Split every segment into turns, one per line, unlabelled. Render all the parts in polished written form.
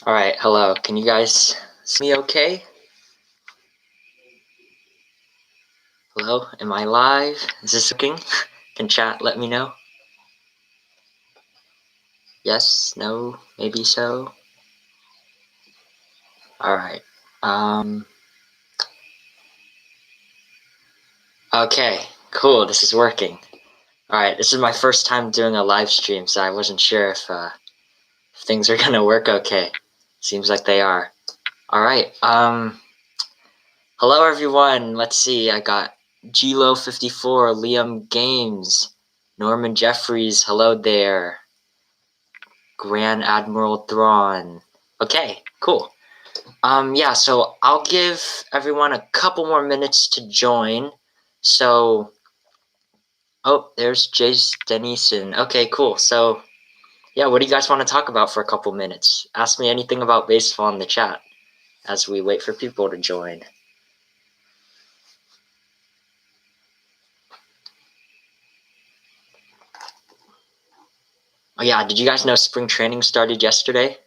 Alright, hello. Can you guys see me okay? Hello? Am I live? Is this working? Can chat let me know? Yes? No? Maybe so? Alright. Okay. Cool. This is working. Alright, this is my first time doing a live stream, so I wasn't sure if things are gonna work okay. Seems like they are. Alright, hello everyone. Let's see, I got Glo54, Liam Games, Norman Jeffries, hello there. Grand Admiral Thrawn. Okay, cool. Yeah, so I'll give everyone a couple more minutes to join. So, oh, there's Jace Denison. Okay, cool. So, yeah, what do you guys want to talk about for a couple minutes? Ask me anything about baseball in the chat as we wait for people to join. Oh yeah, did you guys know spring training started yesterday?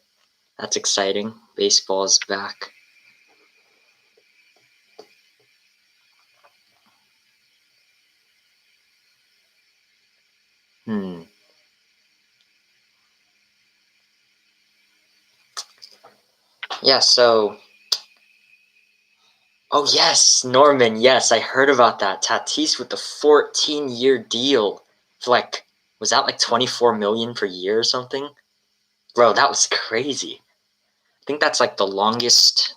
That's exciting. Baseball is back. Yeah, so... Oh yes, Norman, yes, I heard about that. Tatis with the 14-year deal. For was that like 24 million per year or something? Bro, that was crazy. I think that's like the longest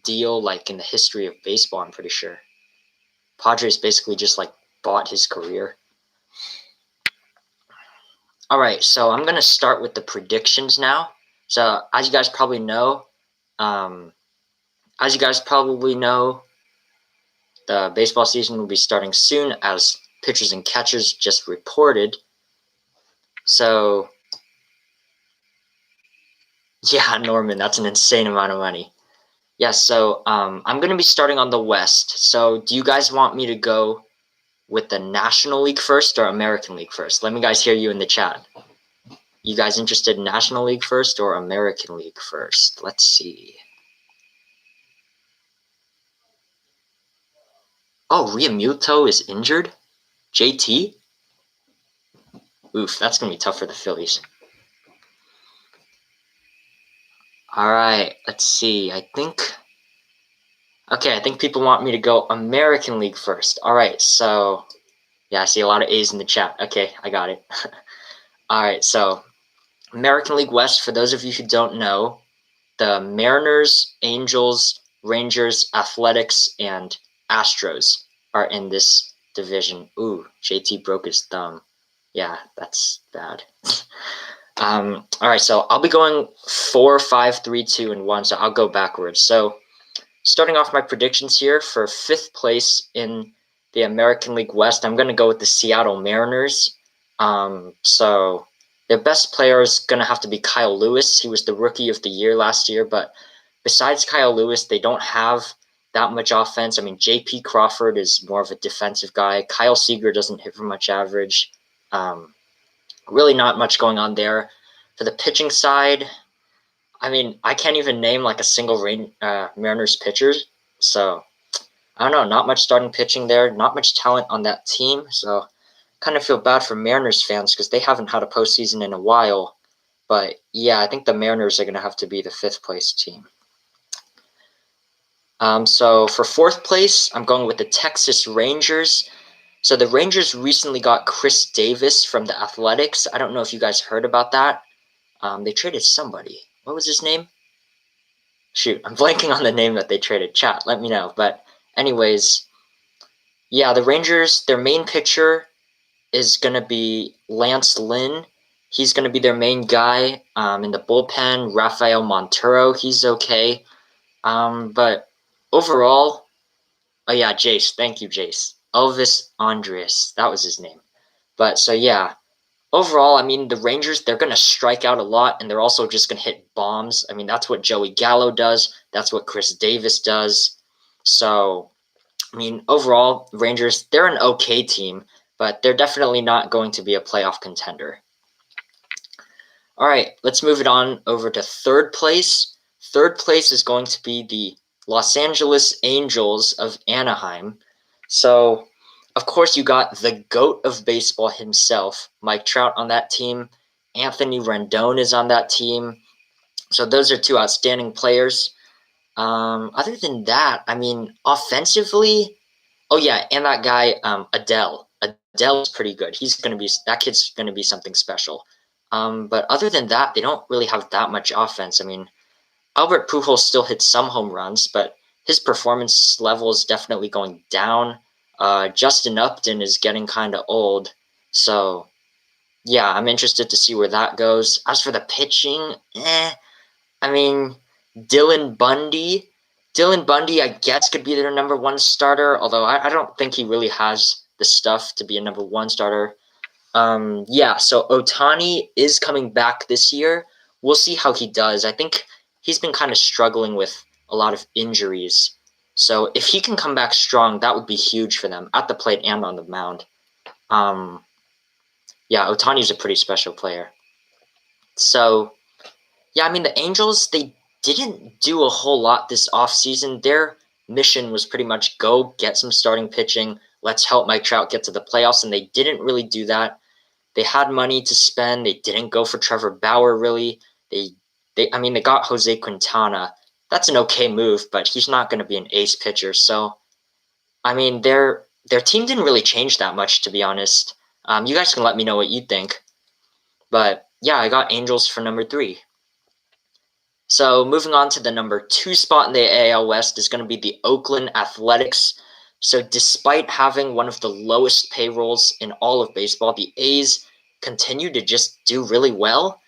deal like in the history of baseball, I'm pretty sure. Padres basically just like bought his career. Alright, so I'm gonna start with the predictions now. So as you guys probably know, the baseball season will be starting soon, as pitchers and catchers just reported. So, yeah, Norman, that's an insane amount of money. Yeah, so I'm going to be starting on the West. So do you guys want me to go with the National League first or American League first? Let me guys hear you in the chat. You guys interested in National League first or American League first? Let's see. Oh, Realmuto is injured? JT? Oof, that's going to be tough for the Phillies. Alright, let's see. I think people want me to go American League first. Alright, so... Yeah, I see a lot of A's in the chat. Okay, I got it. Alright, so... American League West, for those of you who don't know, the Mariners, Angels, Rangers, Athletics, and Astros are in this division. Ooh, JT broke his thumb. Yeah, that's bad. Alright, so I'll be going 4, 5, 3, 2, and 1, so I'll go backwards. So, starting off my predictions here for 5th place in the American League West, I'm going to go with the Seattle Mariners. So, their best player is going to have to be Kyle Lewis. He was the Rookie of the Year last year, but besides Kyle Lewis, they don't have that much offense. I mean, J.P. Crawford is more of a defensive guy. Kyle Seager doesn't hit for much average. Really not much going on there. For the pitching side, I mean, I can't even name like a single Mariners pitcher. So, I don't know, not much starting pitching there. Not much talent on that team. So, kind of feel bad for Mariners fans because they haven't had a postseason in a while. But, yeah, I think the Mariners are going to have to be the 5th place team. So, for 4th place, I'm going with the Texas Rangers. So the Rangers recently got Chris Davis from the Athletics. I don't know if you guys heard about that. They traded somebody. What was his name? Shoot, I'm blanking on the name that they traded. Chat, let me know. But anyways, yeah, the Rangers, their main pitcher is going to be Lance Lynn. He's going to be their main guy. In the bullpen, Rafael Montero, he's okay. But overall, oh yeah, Jace. Thank you, Jace. Elvis Andreas. That was his name. But so yeah, overall, I mean, the Rangers, they're going to strike out a lot, and they're also just going to hit bombs. I mean, that's what Joey Gallo does. That's what Chris Davis does. So, I mean, overall, Rangers, they're an okay team, but they're definitely not going to be a playoff contender. All right, let's move it on over to third place. Third place is going to be the Los Angeles Angels of Anaheim. So, of course, you got the GOAT of baseball himself, Mike Trout, on that team. Anthony Rendon is on that team. So those are two outstanding players. Other than that, I mean, offensively, oh yeah, and that guy Adele. Adele is pretty good. That kid's gonna be something special. But other than that, they don't really have that much offense. I mean, Albert Pujols still hits some home runs, but his performance level is definitely going down. Justin Upton is getting kind of old, so yeah, I'm interested to see where that goes. As for the pitching, I mean, Dylan Bundy. Dylan Bundy, I guess, could be their number one starter, although I don't think he really has the stuff to be a number one starter. Yeah, so Ohtani is coming back this year. We'll see how he does. I think he's been kind of struggling with a lot of injuries. So if he can come back strong, that would be huge for them at the plate and on the mound. Yeah, Ohtani's a pretty special player. So yeah, I mean, the Angels, they didn't do a whole lot this offseason. Their mission was pretty much go get some starting pitching. Let's help Mike Trout get to the playoffs, and they didn't really do that. They had money to spend. They didn't go for Trevor Bauer, really. They got Jose Quintana. That's an okay move, but he's not going to be an ace pitcher. So, I mean, their team didn't really change that much, to be honest. You guys can let me know what you think. But, yeah, I got Angels for number 3. So moving on to the number 2 spot in the AL West is going to be the Oakland Athletics. So despite having one of the lowest payrolls in all of baseball, the A's continue to just do really well.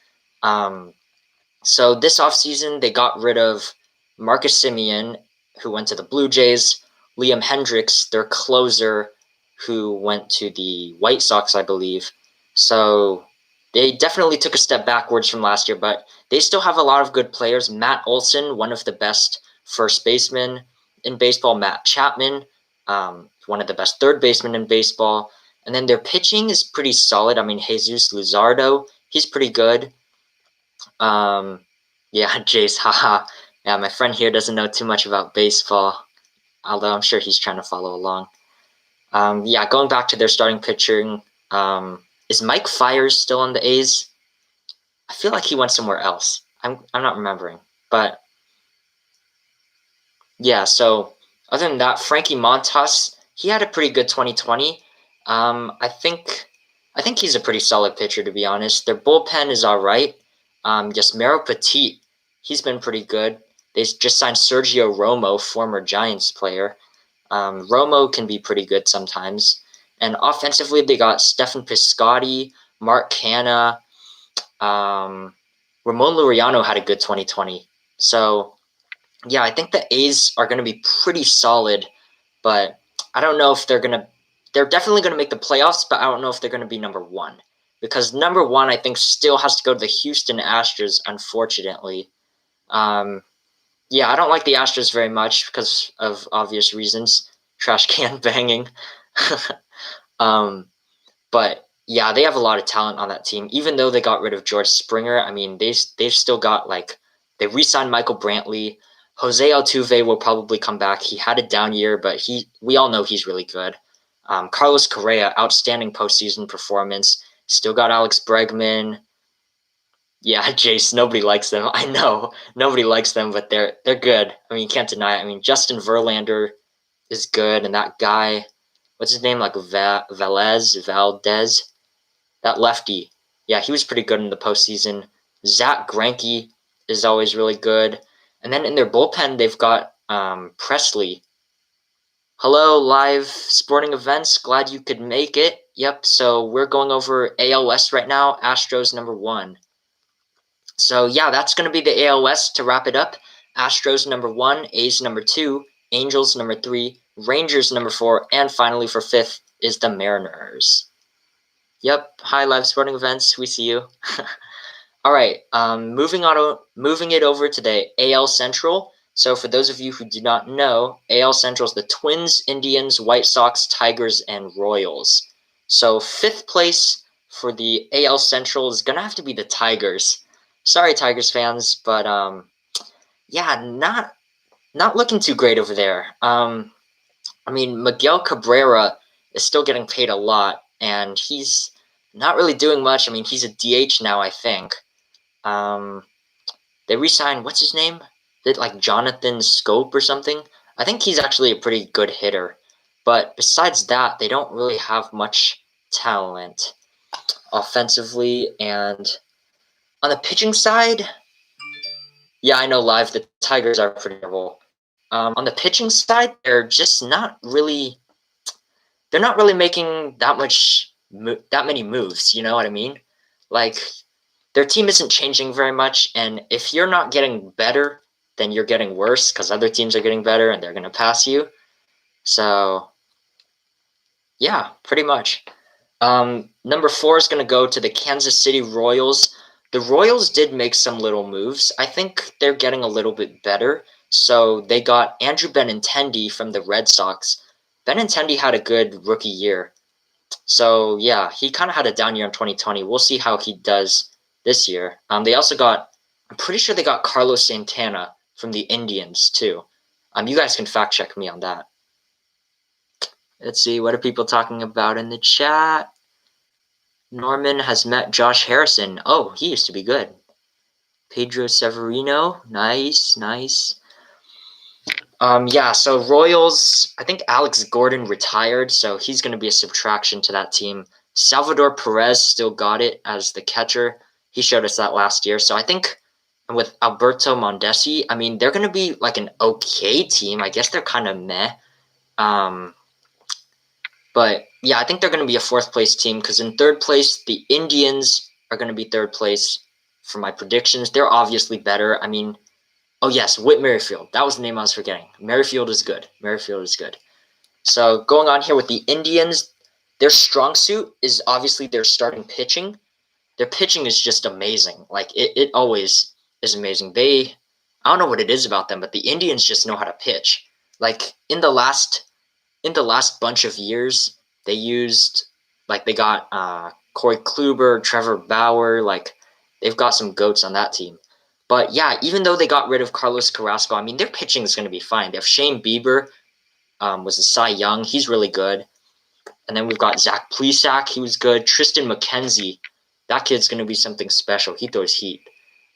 So this offseason, they got rid of Marcus Semien, who went to the Blue Jays, Liam Hendricks, their closer, who went to the White Sox, I believe. So they definitely took a step backwards from last year, but they still have a lot of good players. Matt Olson, one of the best first basemen in baseball. Matt Chapman, one of the best third basemen in baseball. And then their pitching is pretty solid. I mean, Jesus Luzardo, he's pretty good. Yeah, Jace, haha. Yeah, my friend here doesn't know too much about baseball, although I'm sure he's trying to follow along. Yeah, going back to their starting pitching, is Mike Fiers still on the A's? I feel like he went somewhere else. I'm not remembering. But yeah, so other than that, Frankie Montas, he had a pretty good 2020. I think he's a pretty solid pitcher, to be honest. Their bullpen is all right. Yasmero Petit, he's been pretty good. They just signed Sergio Romo, former Giants player. Romo can be pretty good sometimes. And offensively, they got Stephen Piscotty, Mark Canha. Ramon Laureano had a good 2020. So, yeah, I think the A's are going to be pretty solid, but I don't know if they're definitely going to make the playoffs, but I don't know if they're going to be number 1. Because number 1, I think, still has to go to the Houston Astros, unfortunately. Yeah, I don't like the Astros very much because of obvious reasons. Trash can banging. But yeah, they have a lot of talent on that team. Even though they got rid of George Springer, I mean, they've still got, like, they re-signed Michael Brantley. Jose Altuve will probably come back. He had a down year, but we all know he's really good. Carlos Correa, outstanding postseason performance. Still got Alex Bregman. Yeah, Jace, nobody likes them. I know nobody likes them, but they're good. I mean, you can't deny it. I mean, Justin Verlander is good, and that guy, what's his name, like Valdez, that lefty. Yeah, he was pretty good in the postseason. Zach Greinke is always really good, and then in their bullpen they've got Presley. Hello, live sporting events. Glad you could make it. Yep. So we're going over AL West right now. Astros number 1. So, yeah, that's going to be the AL West to wrap it up. Astros number 1, A's number 2, Angels number 3, Rangers number 4, and finally for 5th is the Mariners. Yep, hi, live sporting events. We see you. All right, moving it over to the AL Central. So for those of you who do not know, AL Central is the Twins, Indians, White Sox, Tigers, and Royals. So 5th place for the AL Central is gonna have to be the Tigers. Sorry, Tigers fans, but yeah, not looking too great over there. I mean, Miguel Cabrera is still getting paid a lot, and he's not really doing much. I mean, he's a DH now, I think. They re-signed, what's his name? Did like Jonathan Scope or something? I think he's actually a pretty good hitter. But besides that, they don't really have much talent offensively. And on the pitching side, yeah, I know live the Tigers are pretty terrible. On the pitching side, they're not really making that many moves. You know what I mean? Like their team isn't changing very much, and if you're not getting better, then you're getting worse because other teams are getting better and they're gonna pass you. So yeah, pretty much. Number 4 is gonna go to the Kansas City Royals. The Royals did make some little moves. I think they're getting a little bit better. So they got Andrew Benintendi from the Red Sox. Benintendi had a good rookie year. So yeah, he kind of had a down year in 2020. We'll see how he does this year. They also got, I'm pretty sure they got Carlos Santana from the Indians too. You guys can fact check me on that. Let's see, what are people talking about in the chat? Norman has met Josh Harrison. Oh, he used to be good. Pedro Severino, nice. Yeah, so Royals, I think Alex Gordon retired, so he's going to be a subtraction to that team. Salvador Perez still got it as the catcher. He showed us that last year. So I think with Alberto Mondesi, I mean, they're going to be like an okay team. I guess they're kind of meh. But yeah, I think they're going to be a 4th place team because in 3rd place, the Indians are going to be 3rd place for my predictions. They're obviously better. I mean, oh yes, Whit Merrifield. That was the name I was forgetting. Merrifield is good. So going on here with the Indians, their strong suit is obviously their starting pitching. Their pitching is just amazing. Like it always is amazing. I don't know what it is about them, but the Indians just know how to pitch. Like in the last bunch of years, they got Corey Kluber, Trevor Bauer, like they've got some goats on that team. But yeah, even though they got rid of Carlos Carrasco, I mean their pitching is going to be fine. They have Shane Bieber, was a Cy Young, he's really good. And then we've got Zach Plesac, he was good. Tristan McKenzie, that kid's going to be something special. He throws heat.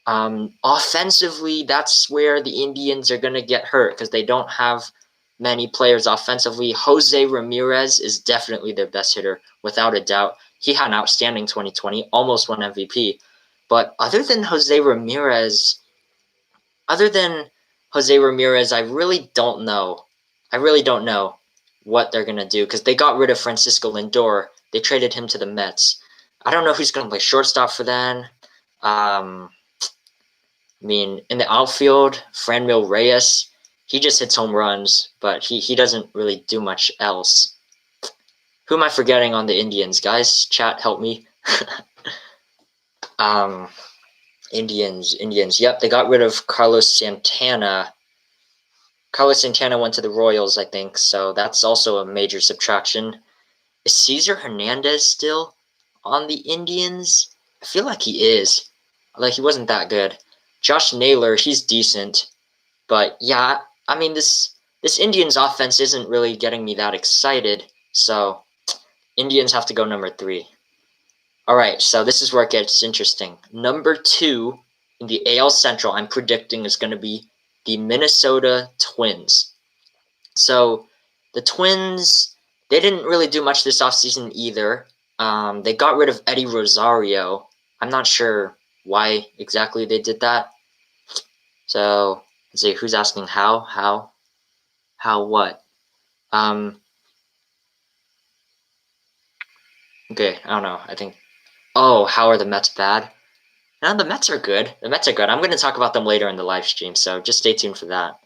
Offensively, that's where the Indians are going to get hurt because they don't have many players offensively. Jose Ramirez is definitely their best hitter, without a doubt. He had an outstanding 2020, almost won MVP. But other than Jose Ramirez, I really don't know. What they're going to do because they got rid of Francisco Lindor. They traded him to the Mets. I don't know who's going to play shortstop for them. I mean, in the outfield, Franmil Reyes, he just hits home runs, but he doesn't really do much else. Who am I forgetting on the Indians? Guys, chat, help me. Indians. Yep, they got rid of Carlos Santana. Carlos Santana went to the Royals, I think, so that's also a major subtraction. Is Cesar Hernandez still on the Indians? I feel like he is. Like, he wasn't that good. Josh Naylor, he's decent. But, yeah, I mean, this Indians offense isn't really getting me that excited. So, Indians have to go number 3. All right, so this is where it gets interesting. Number 2 in the AL Central, I'm predicting is going to be the Minnesota Twins. So, the Twins, they didn't really do much this offseason either. They got rid of Eddie Rosario. I'm not sure why exactly they did that. So, let's see, who's asking how? How what? Okay, I don't know. I think, oh, how are the Mets bad? No, the Mets are good. I'm going to talk about them later in the live stream, so just stay tuned for that.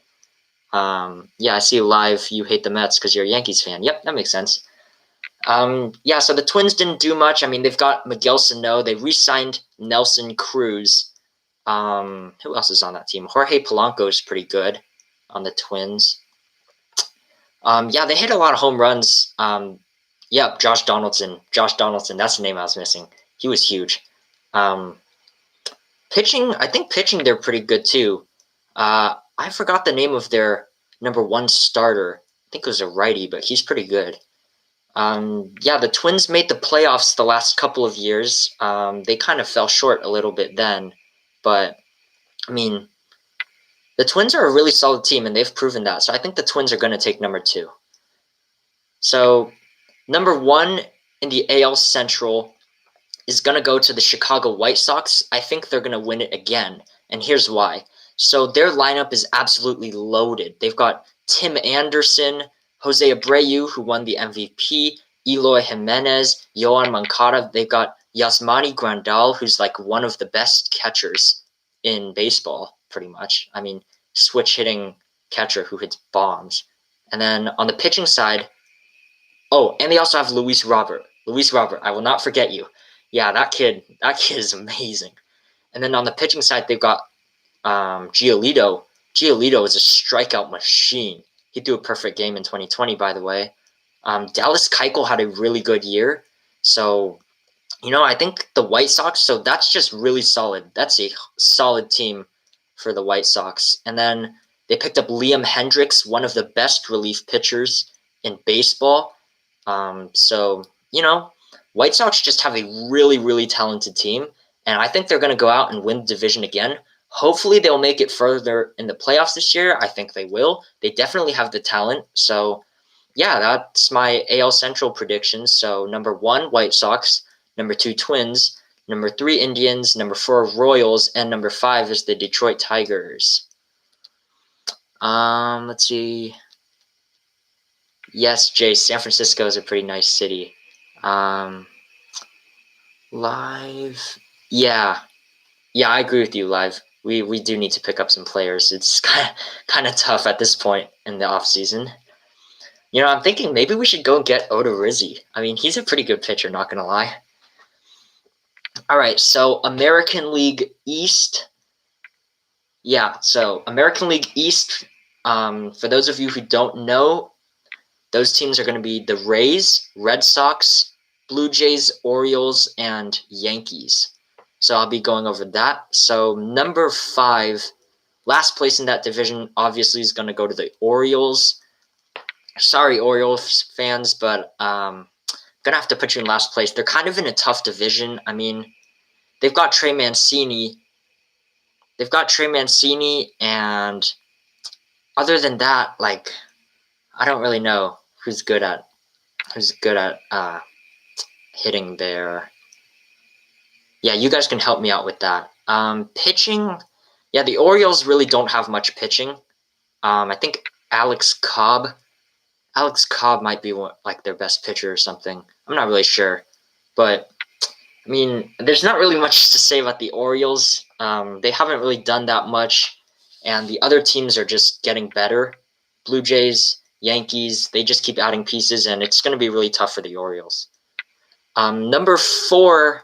Yeah, I see live you hate the Mets because you're a Yankees fan. Yep, that makes sense. Yeah, so the Twins didn't do much. I mean, they've got Miguel Sano. They re-signed Nelson Cruz. Who else is on that team? Jorge Polanco is pretty good on the Twins. Yeah, they hit a lot of home runs. Yep, Josh Donaldson. That's the name I was missing. He was huge. Pitching, I think pitching they're pretty good too. I forgot the name of their number one starter. I think it was a righty, but he's pretty good. Yeah, the Twins made the playoffs the last couple of years. They kind of fell short a little bit then, but I mean, the Twins are a really solid team, and they've proven that. So I think the Twins are going to take number 2. So number 1 in the AL Central is going to go to the Chicago White Sox. I think they're going to win it again, and here's why. So their lineup is absolutely loaded. They've got Tim Anderson, Jose Abreu, who won the MVP, Eloy Jimenez, Yohan Moncada. They've got Yasmani Grandal, who's like one of the best catchers in baseball, pretty much. I mean, switch hitting catcher who hits bombs. And then on the pitching side, and they also have Luis Robert. Luis Robert, I will not forget you. Yeah, that kid is amazing. And then on the pitching side, they've got Giolito. Giolito is a strikeout machine. He threw a perfect game in 2020, by the way. Dallas Keuchel had a really good year. So, I think the White Sox, so that's just really solid. That's a solid team for the White Sox. And then they picked up Liam Hendricks, one of the best relief pitchers in baseball. So, White Sox just have a really, really talented team. And I think they're going to go out and win the division again. Hopefully they'll make it further in the playoffs this year. I think they will. They definitely have the talent. So, yeah, that's my AL Central predictions. So, number 1, White Sox. Number 2, Twins. Number 3, Indians. Number 4, Royals. And number 5 is the Detroit Tigers. Let's see. Yes, Jay, San Francisco is a pretty nice city. Live. Yeah, I agree with you, Live. We do need to pick up some players. It's kind of tough at this point in the offseason. I'm thinking maybe we should go get Odorizzi. I mean, he's a pretty good pitcher, not going to lie. All right, so American League East. Yeah, so American League East, for those of you who don't know, those teams are going to be the Rays, Red Sox, Blue Jays, Orioles, and Yankees. So I'll be going over that. So number 5, last place in that division, obviously is going to go to the Orioles. Sorry, Orioles fans, but going to have to put you in last place. They're kind of in a tough division. I mean, they've got Trey Mancini. And other than that, I don't really know who's good at hitting there. Yeah, you guys can help me out with that. Pitching, yeah, the Orioles really don't have much pitching. I think Alex Cobb might be their best pitcher or something. I'm not really sure, but I mean, there's not really much to say about the Orioles. They haven't really done that much, and the other teams are just getting better. Blue Jays, Yankees, they just keep adding pieces, and it's going to be really tough for the Orioles. Number four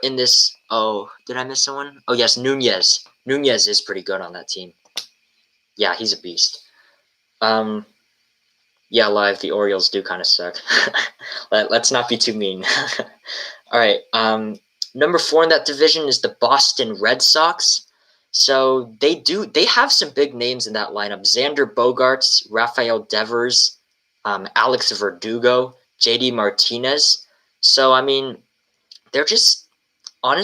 in this. Oh, did I miss someone? Oh, yes, Nunez. Nunez is pretty good on that team. Yeah, he's a beast. Yeah, Live, the Orioles do kind of suck. Let's not be too mean. All right. Number 4 in that division is the Boston Red Sox. So they have some big names in that lineup. Xander Bogaerts, Rafael Devers, Alex Verdugo, JD Martinez. So, I mean, they're just I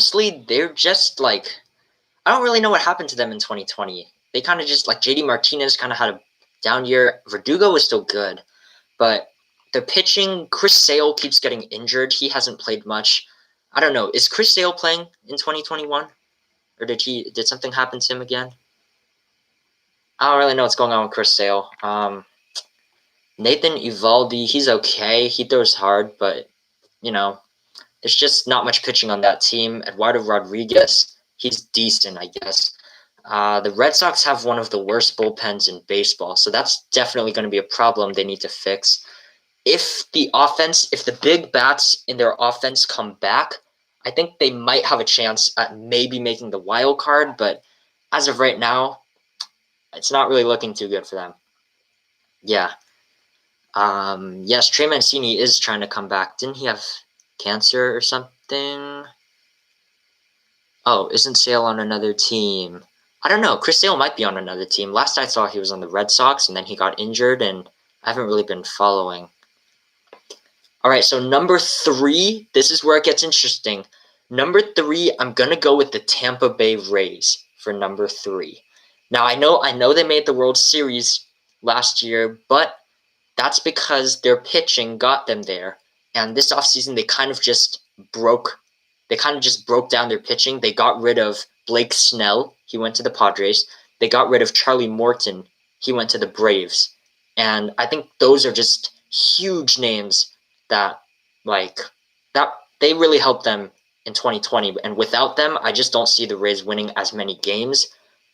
don't really know what happened to them in 2020. They kind of just, JD Martinez kind of had a down year. Verdugo was still good, but the pitching, Chris Sale keeps getting injured. He hasn't played much. I don't know. Is Chris Sale playing in 2021? Or did something happen to him again? I don't really know what's going on with Chris Sale. Nathan Eovaldi, he's okay. He throws hard, but, there's just not much pitching on that team. Eduardo Rodriguez, he's decent, I guess. The Red Sox have one of the worst bullpens in baseball, so that's definitely going to be a problem they need to fix. If the big bats in their offense come back, I think they might have a chance at maybe making the wild card, but as of right now, it's not really looking too good for them. Yeah. Yes, Trey Mancini is trying to come back. Didn't cancer or something. Oh, isn't Sale on another team? I don't know. Chris Sale might be on another team. Last I saw, he was on the Red Sox, and then he got injured, and I haven't really been following. All right, so number 3, this is where it gets interesting. Number 3, I'm going to go with the Tampa Bay Rays for number 3. Now, I know they made the World Series last year, but that's because their pitching got them there. And this offseason, they kind of just broke down their pitching. They got rid of Blake Snell. He went to the Padres. They got rid of Charlie Morton. He went to the Braves. And I think those are just huge names that they really helped them in 2020. And without them, I just don't see the Rays winning as many games.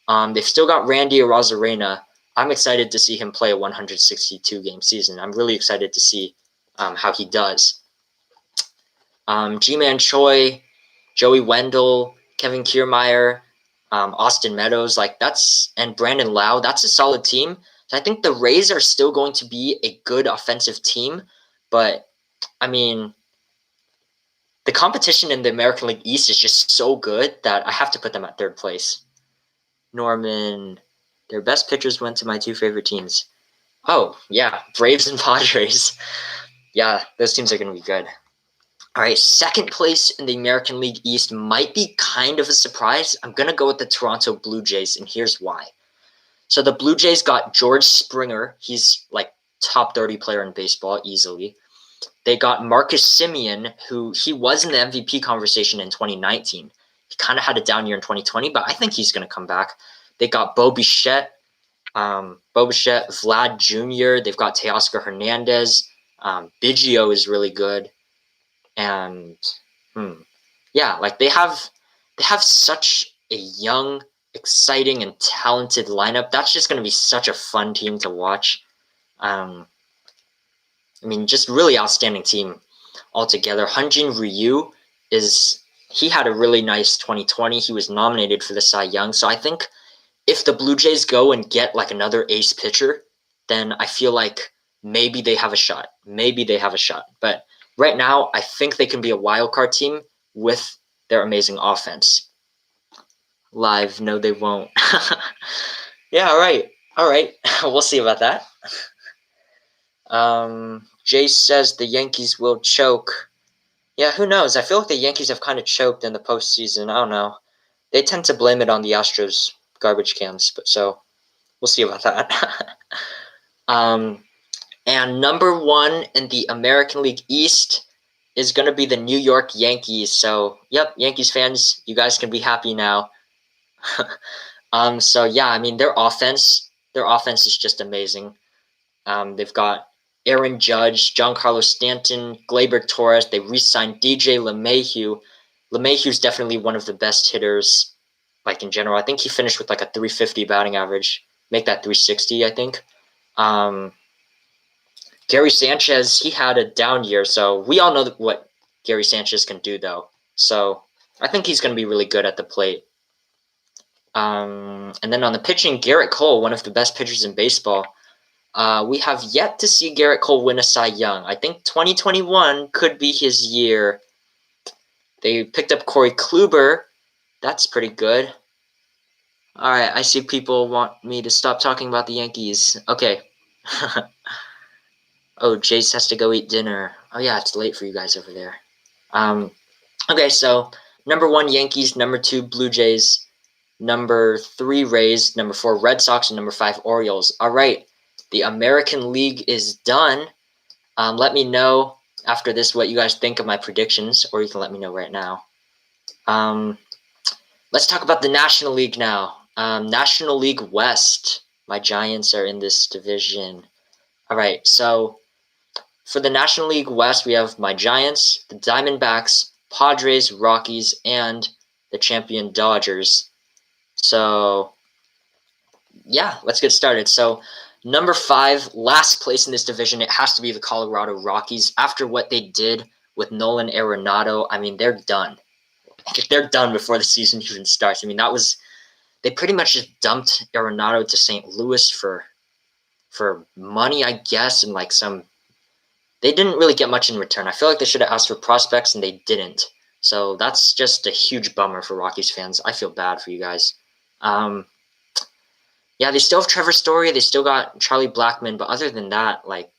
They've still got Randy Arozarena. I'm excited to see him play a 162-game season. I'm really excited to see how he does. G-Man Choi, Joey Wendell, Kevin Kiermaier, Austin Meadows, and Brandon Lau. That's a solid team. So I think the Rays are still going to be a good offensive team, but I mean, the competition in the American League East is just so good that I have to put them at 3rd place. Norman, their best pitchers went to my 2 favorite teams. Oh, yeah, Braves and Padres. Yeah, those teams are going to be good. All right, 2nd place in the American League East might be kind of a surprise. I'm going to go with the Toronto Blue Jays, and here's why. So the Blue Jays got George Springer. He's top 30 player in baseball easily. They got Marcus Semien, who he was in the MVP conversation in 2019. He kind of had a down year in 2020, but I think he's going to come back. They got Bo Bichette, Vlad Jr. They've got Teoscar Hernandez. Biggio is really good. And they have such a young, exciting, and talented lineup. That's just going to be such a fun team to watch. Just really outstanding team altogether. Hyunjin Ryu he had a really nice 2020. He was nominated for the Cy Young. So I think if the Blue Jays go and get another ace pitcher, then I feel like maybe they have a shot. But right now, I think they can be a wild card team with their amazing offense. Live, no, they won't. Yeah, all right. We'll see about that. Jay says the Yankees will choke. Yeah, who knows? I feel like the Yankees have kind of choked in the postseason. I don't know. They tend to blame it on the Astros garbage cans, so we'll see about that. And number 1 in the American League East is going to be the New York Yankees. So, yep, Yankees fans, you guys can be happy now. Their offense is just amazing. They've got Aaron Judge, Giancarlo Stanton, Gleyber Torres. They re-signed DJ LeMahieu. LeMahieu's definitely one of the best hitters, in general. I think he finished with a 350 batting average. Make that 360, I think. Gary Sanchez, he had a down year, so we all know what Gary Sanchez can do, though. So I think he's going to be really good at the plate. And then on the pitching, Garrett Cole, one of the best pitchers in baseball. We have yet to see Garrett Cole win a Cy Young. I think 2021 could be his year. They picked up Corey Kluber. That's pretty good. All right, I see people want me to stop talking about the Yankees. Okay. Oh, Jace has to go eat dinner. Oh, yeah, it's late for you guys over there. Okay, so number 1, Yankees. Number 2, Blue Jays. Number 3, Rays. Number 4, Red Sox. And number 5, Orioles. All right, the American League is done. Let me know after this what you guys think of my predictions, or you can let me know right now. Let's talk about the National League now. National League West. My Giants are in this division. All right, so for the National League West, we have my Giants, the Diamondbacks, Padres, Rockies, and the champion Dodgers. So, yeah, let's get started. So, number 5, last place in this division, it has to be the Colorado Rockies. After what they did with Nolan Arenado, they're done. They're done before the season even starts. They pretty much just dumped Arenado to St. Louis for money, I guess, and some they didn't really get much in return. I feel like they should have asked for prospects, and they didn't. So that's just a huge bummer for Rockies fans. I feel bad for you guys. Yeah, they still have Trevor Story. They still got Charlie Blackmon. But other than that, like,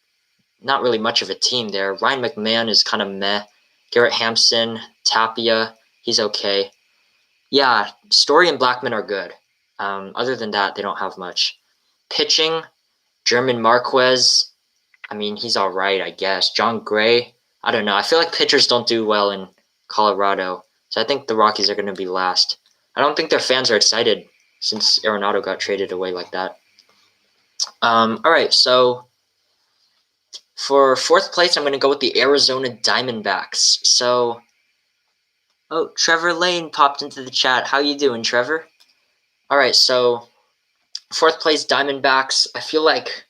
not really much of a team there. Ryan McMahon is kind of meh. Garrett Hampson, Tapia, he's okay. Yeah, Story and Blackmon are good. Other than that, they don't have much. Pitching, German Marquez, I mean, he's all right, I guess. John Gray, I don't know. I feel like pitchers don't do well in Colorado, so I think the Rockies are going to be last. I don't think their fans are excited since Arenado got traded away like that. All right, so for fourth place, I'm going to go with the Arizona Diamondbacks. So, oh, Trevor Lane popped into the chat. How you doing, Trevor? All right, so fourth place Diamondbacks. I feel like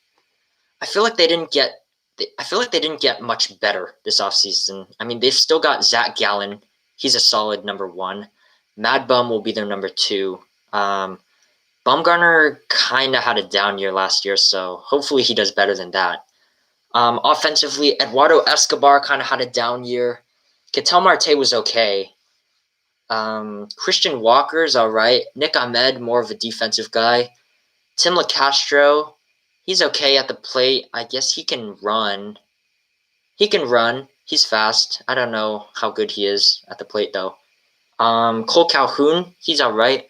they didn't get much better this offseason. I mean, they've still got Zach Gallen. He's a solid number one. Mad Bum will be their number two. Bumgarner kind of had a down year last year, so hopefully he does better than that. Offensively, Eduardo Escobar kind of had a down year. Ketel Marte was okay. Christian Walker's all right. Nick Ahmed, more of a defensive guy. Tim LaCastro, he's okay at the plate. I guess he can run. He's fast. I don't know how good he is at the plate, though. Cole Calhoun, he's all right.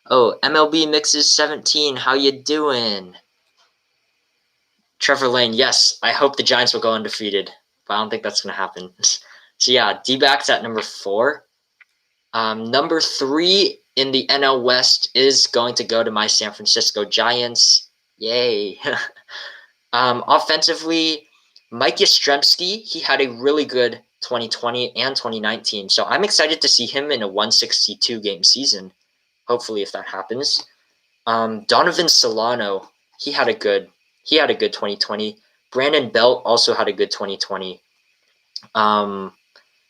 Oh, MLB Mixes 17, how you doing? Trevor Lane, yes, I hope the Giants will go undefeated, but I don't think that's going to happen. So, yeah, D-backs at number 4. Number 3 in the NL West is going to go to my San Francisco Giants. Yay. Offensively, Mike Yastrzemski, he had a really good 2020 and 2019. So I'm excited to see him in a 162-game season, hopefully, if that happens. Donovan Solano, he had a good 2020. Brandon Belt also had a good 2020.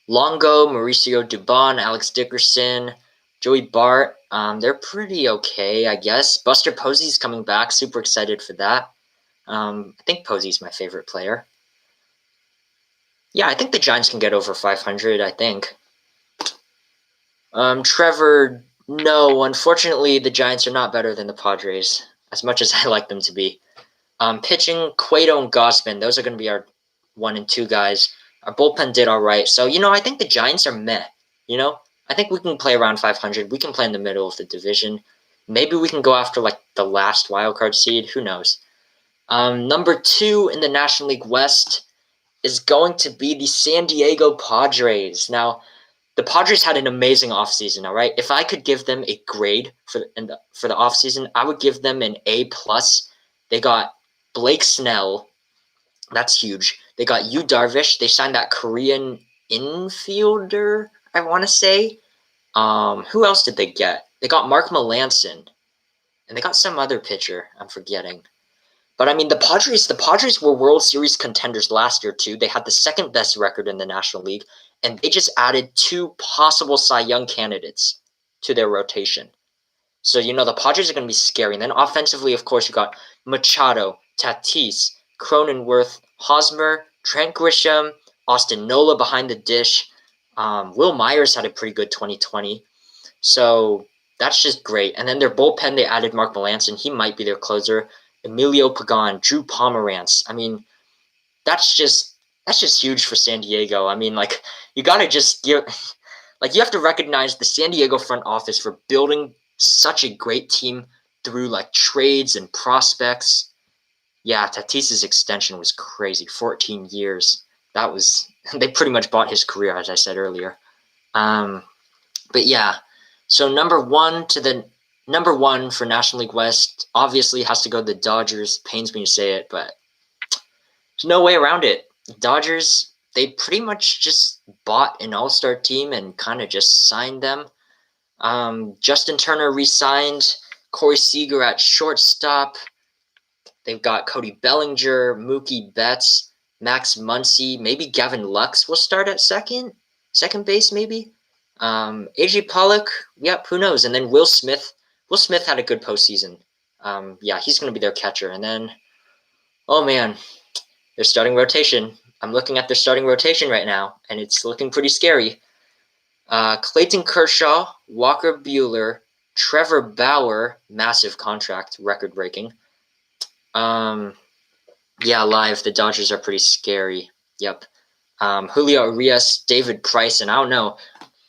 Longo, Mauricio Dubon, Alex Dickerson, Joey Bart, they're pretty okay, I guess. Buster Posey's coming back. Super excited for that. I think Posey's my favorite player. Yeah, I think the Giants can get over 500, I think. Trevor, no, unfortunately, the Giants are not better than the Padres, as much as I like them to be. Pitching, Cueto and Gausman, those are going to be our 1 and 2 guys. Our bullpen did all right. So, I think the Giants are meh. I think we can play around 500. We can play in the middle of the division. Maybe we can go after, like, the last wildcard seed. Who knows? Number 2 in the National League West is going to be the San Diego Padres. Now, the Padres had an amazing offseason, all right? If I could give them a grade for the offseason, I would give them an A+. They got Blake Snell. That's huge. They got Yu Darvish. They signed that Korean infielder, I want to say. Who else did they get? They got Mark Melancon. And they got some other pitcher. I'm forgetting. But, I mean, the Padres were World Series contenders last year, too. They had the second best record in the National League. And they just added 2 possible Cy Young candidates to their rotation. So, the Padres are going to be scary. And then offensively, of course, you got Machado, Tatis, Cronenworth, Hosmer, Trent Grisham, Austin Nola behind the dish. Will Myers had a pretty good 2020. So that's just great. And then their bullpen, they added Mark Melancon. He might be their closer. Emilio Pagan, Drew Pomeranz. I mean, that's just huge for San Diego. I mean, like, you got to just give – like, you have to recognize the San Diego front office for building such a great team through, like, trades and prospects. Yeah, Tatis's extension was crazy. 14 years. That was – they pretty much bought his career, as I said earlier. But, yeah. So, number one for National League West obviously has to go to the Dodgers. Pains me to say it, but there's no way around it. Dodgers, they pretty much just bought an all-star team and kind of just signed them. Justin Turner re-signed. Corey Seager at shortstop. They've got Cody Bellinger, Mookie Betts, Max Muncy. Maybe Gavin Lux will start at second base maybe. AJ Pollock, yep, who knows? And then Will Smith. Will Smith had a good postseason. Yeah, he's going to be their catcher. And then, oh man, their starting rotation. I'm looking at their starting rotation right now, and it's looking pretty scary. Clayton Kershaw, Walker Buehler, Trevor Bauer, massive contract, record-breaking. Yeah, live, the Dodgers are pretty scary. Yep. Julio Urias, David Price, and I don't know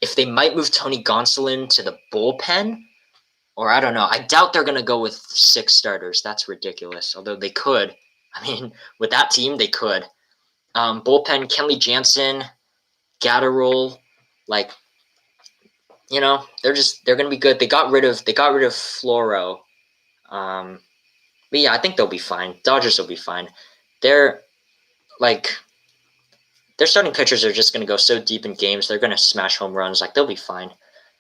if they might move Tony Gonsolin to the bullpen, or I don't know. I doubt they're going to go with 6 starters. That's ridiculous, although they could. I mean, with that team, they could. Bullpen, Kenley Jansen, Gatterall, like, they're going to be good. They got rid of Floro. But yeah, I think they'll be fine. Dodgers will be fine. They're like their starting pitchers are just going to go so deep in games. They're going to smash home runs. Like, they'll be fine.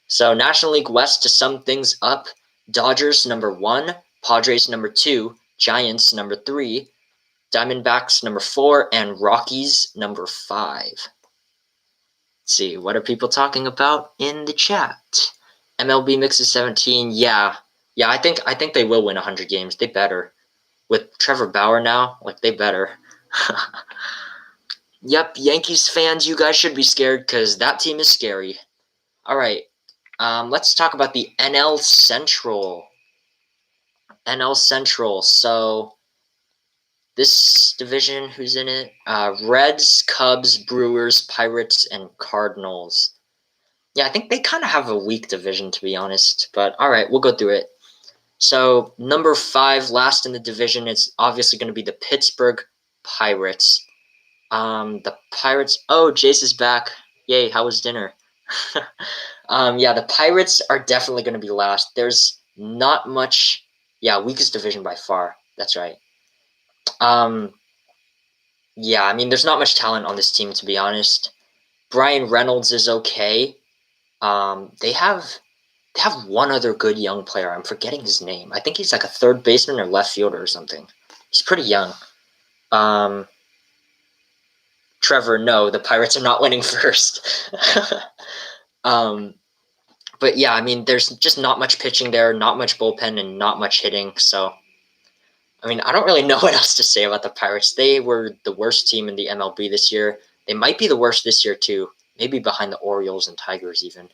So National League West, to sum things up, Dodgers number 1, Padres number 2, Giants number 3, Diamondbacks number 4, and Rockies number 5. Let's see, what are people talking about in the chat? MLB mixes 17. Yeah, I think they will win 100 games. They better. With Trevor Bauer now, like, they better. Yep, Yankees fans, you guys should be scared because that team is scary. All right, let's talk about the NL Central. So this division, who's in it? Reds, Cubs, Brewers, Pirates, and Cardinals. Yeah, I think they kind of have a weak division, to be honest. But all right, we'll go through it. So number 5, last in the division, it's obviously going to be the Pittsburgh Pirates. The Pirates. Oh, Jace is back. Yay! How was dinner? Yeah, the Pirates are definitely going to be last. There's not much. Yeah, weakest division by far. That's right. Yeah, I mean, there's not much talent on this team, to be honest. Brian Reynolds is okay. They have one other good young player. I'm forgetting his name. I think he's like a third baseman or left fielder or something. He's pretty young. Trevor, no, the Pirates are not winning first. But yeah, I mean, there's just not much pitching there, not much bullpen, and not much hitting. So, I mean, I don't really know what else to say about the Pirates. They were the worst team in the MLB this year. They might be the worst this year, too. Maybe behind the Orioles and Tigers, even.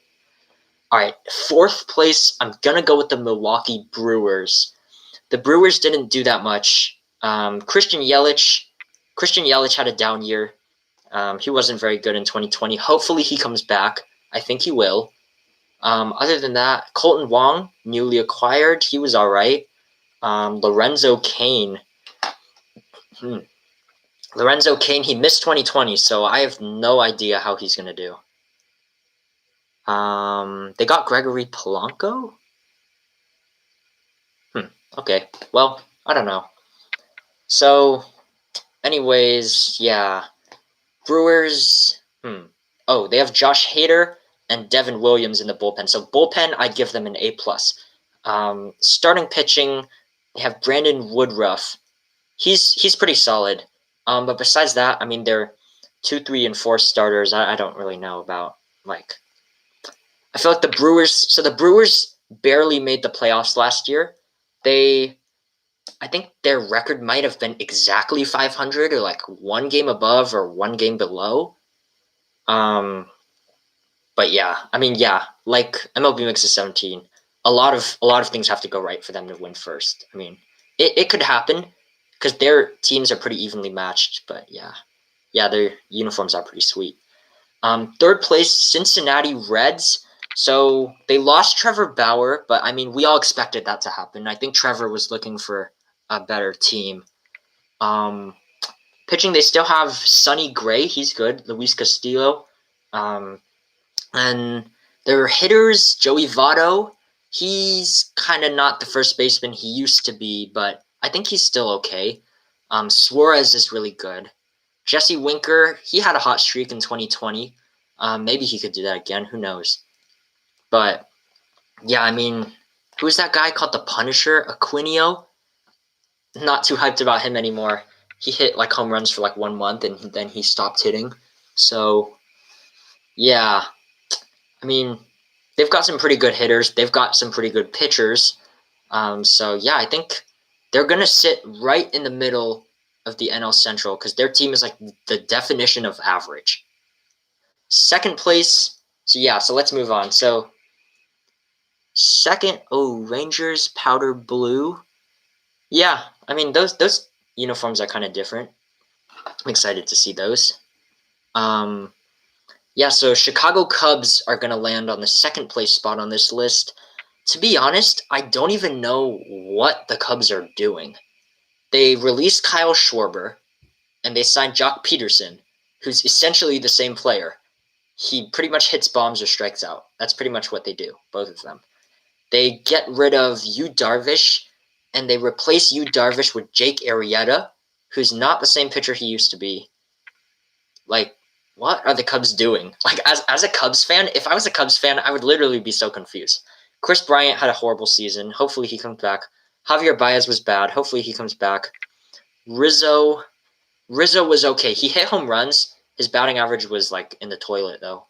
All right, 4th place, I'm going to go with the Milwaukee Brewers. The Brewers didn't do that much. Christian Yelich had a down year. He wasn't very good in 2020. Hopefully he comes back. I think he will. Other than that, Colton Wong, newly acquired, he was all right. Lorenzo Cain. Lorenzo Cain, he missed 2020, so I have no idea how he's going to do. They got Gregory Polanco? Okay, well, I don't know. So, anyways, yeah. Brewers, Oh, they have Josh Hader and Devin Williams in the bullpen. So bullpen, I'd give them an A+. Starting pitching, they have Brandon Woodruff. He's pretty solid. But besides that, I mean, they're 2, 3, and 4 starters. I don't really know about, like, I feel like the Brewers barely made the playoffs last year. I think their record might have been exactly 500 or like 1 game above or 1 game below. But yeah, I mean, yeah, like MLB mixes 17. A lot of things have to go right for them to win first. I mean, it could happen because their teams are pretty evenly matched. But yeah, their uniforms are pretty sweet. 3rd place, Cincinnati Reds. So they lost Trevor Bauer, but I mean, we all expected that to happen. I think Trevor was looking for a better team. Pitching, they still have Sonny Gray. He's good. Luis Castillo. And their hitters, Joey Votto, he's kind of not the first baseman he used to be, but I think he's still okay. Suarez is really good. Jesse Winker, he had a hot streak in 2020. Maybe he could do that again. Who knows? But, yeah, I mean, who's that guy called the Punisher? Aquino? Not too hyped about him anymore. He hit, like, home runs for, like, 1 month, and then he stopped hitting. So, yeah. I mean, they've got some pretty good hitters. They've got some pretty good pitchers. So, yeah, I think they're going to sit right in the middle of the NL Central because their team is like the definition of average. Second place, so let's move on. So second, Rangers powder blue. Yeah, I mean those uniforms are kind of different. I'm excited to see those. So Chicago Cubs are going to land on the second place spot on this list. To be honest, I don't even know what the Cubs are doing. They released Kyle Schwarber, and they signed Jock Peterson, who's essentially the same player. He pretty much hits bombs or strikes out. That's pretty much what they do, both of them. They get rid of Yu Darvish, and they replace Yu Darvish with Jake Arrieta, who's not the same pitcher he used to be. Like, what are the Cubs doing? Like, as a Cubs fan, if I was a Cubs fan, I would literally be so confused. Chris Bryant had a horrible season. Hopefully he comes back. Javier Baez was bad. Hopefully he comes back. Rizzo was okay. He hit home runs. His batting average was, like, in the toilet, though.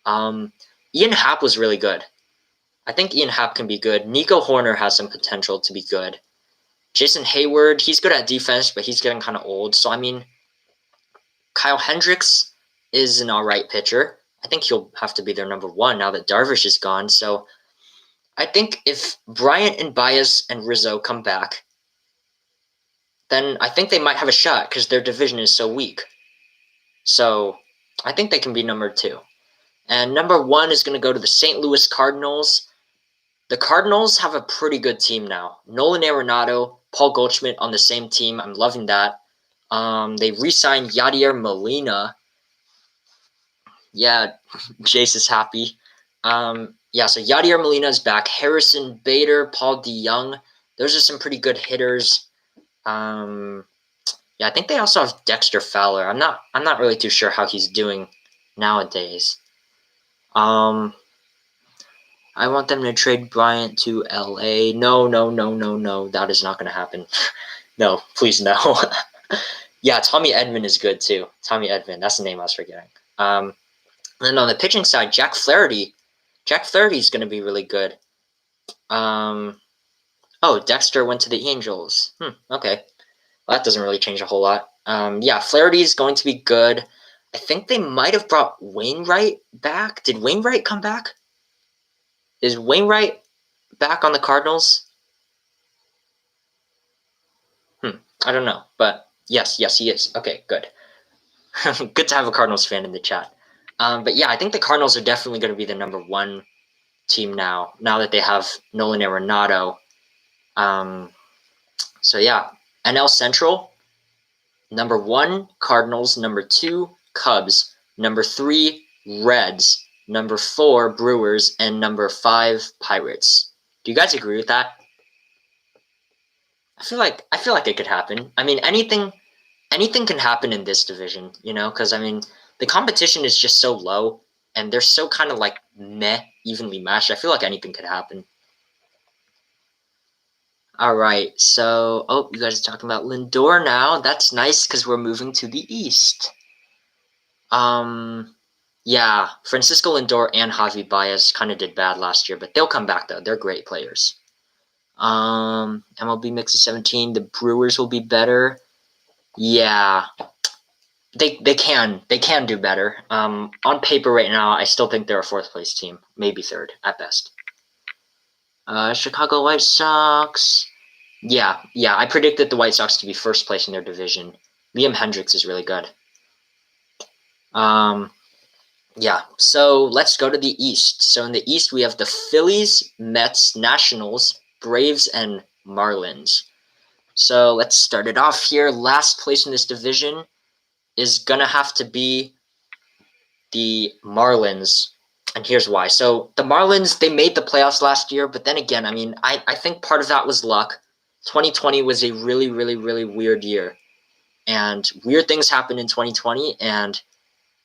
Ian Happ was really good. I think Ian Happ can be good. Nico Horner has some potential to be good. Jason Hayward, he's good at defense, but he's getting kind of old. So, I mean, Kyle Hendricks is an all right pitcher. I think he'll have to be their number one now that Darvish is gone. So I think if Bryant and Baez and Rizzo come back, then I think they might have a shot because their division is so weak. So I think they can be number two. And number one is going to go to the St. Louis Cardinals. The Cardinals have a pretty good team now. Nolan Arenado, Paul Goldschmidt on the same team. I'm loving that. They re-signed Yadier Molina. Yeah, Jace is happy. So Yadier Molina is back. Harrison Bader, Paul DeYoung. Those are some pretty good hitters. I think they also have Dexter Fowler. I'm not really too sure how he's doing nowadays. I want them to trade Bryant to LA. No. That is not going to happen. No, please no. Yeah, Tommy Edman is good too. Tommy Edman, that's the name I was forgetting. And then on the pitching side, Jack Flaherty is going to be really good. Dexter went to the Angels. Okay. Well, that doesn't really change a whole lot. Flaherty is going to be good. I think they might have brought Wainwright back. Did Wainwright come back? Is Wainwright back on the Cardinals? I don't know. But yes, he is. Okay, good. Good to have a Cardinals fan in the chat. I think the Cardinals are definitely going to be the number one team now that they have Nolan Arenado. NL Central, number one, Cardinals, number two, Cubs, number three, Reds, number four, Brewers, and number five, Pirates. Do you guys agree with that? I feel like it could happen. I mean, anything can happen in this division, because I mean, the competition is just so low, and they're so kind of like meh, evenly matched. I feel like anything could happen. All right, so you guys are talking about Lindor now. That's nice because we're moving to the East. Francisco Lindor and Javi Baez kind of did bad last year, but they'll come back though. They're great players. MLB mix of 17. The Brewers will be better. Yeah, they can do better. On paper right now, I still think they're a fourth place team, maybe third at best. Chicago White Sox. Yeah, I predicted the White Sox to be first place in their division. Liam Hendricks is really good. So let's go to the East. So in the East, we have the Phillies, Mets, Nationals, Braves, and Marlins. So let's start it off here. Last place in this division is going to have to be the Marlins. And here's why. So the Marlins, they made the playoffs last year, but then again, I mean, I think part of that was luck. 2020 was a really, really, really weird year. And weird things happened in 2020, and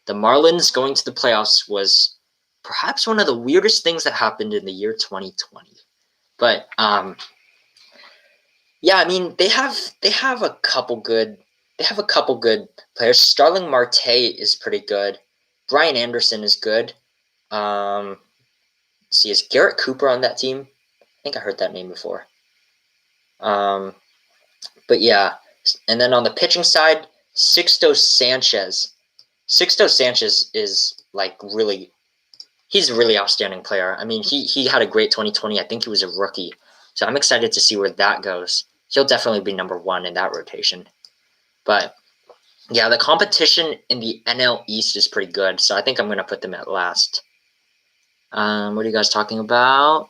the Marlins going to the playoffs was perhaps one of the weirdest things that happened in the year 2020. But I mean, they have a couple good players. Starling Marte is pretty good. Brian Anderson is good. Is Garrett Cooper on that team? I think I heard that name before. And then on the pitching side, Sixto Sanchez. Sixto Sanchez is like really, he's a really outstanding player. I mean, he had a great 2020. I think he was a rookie. So I'm excited to see where that goes. He'll definitely be number one in that rotation. But yeah, the competition in the NL East is pretty good. So I think I'm going to put them at last. What are you guys talking about?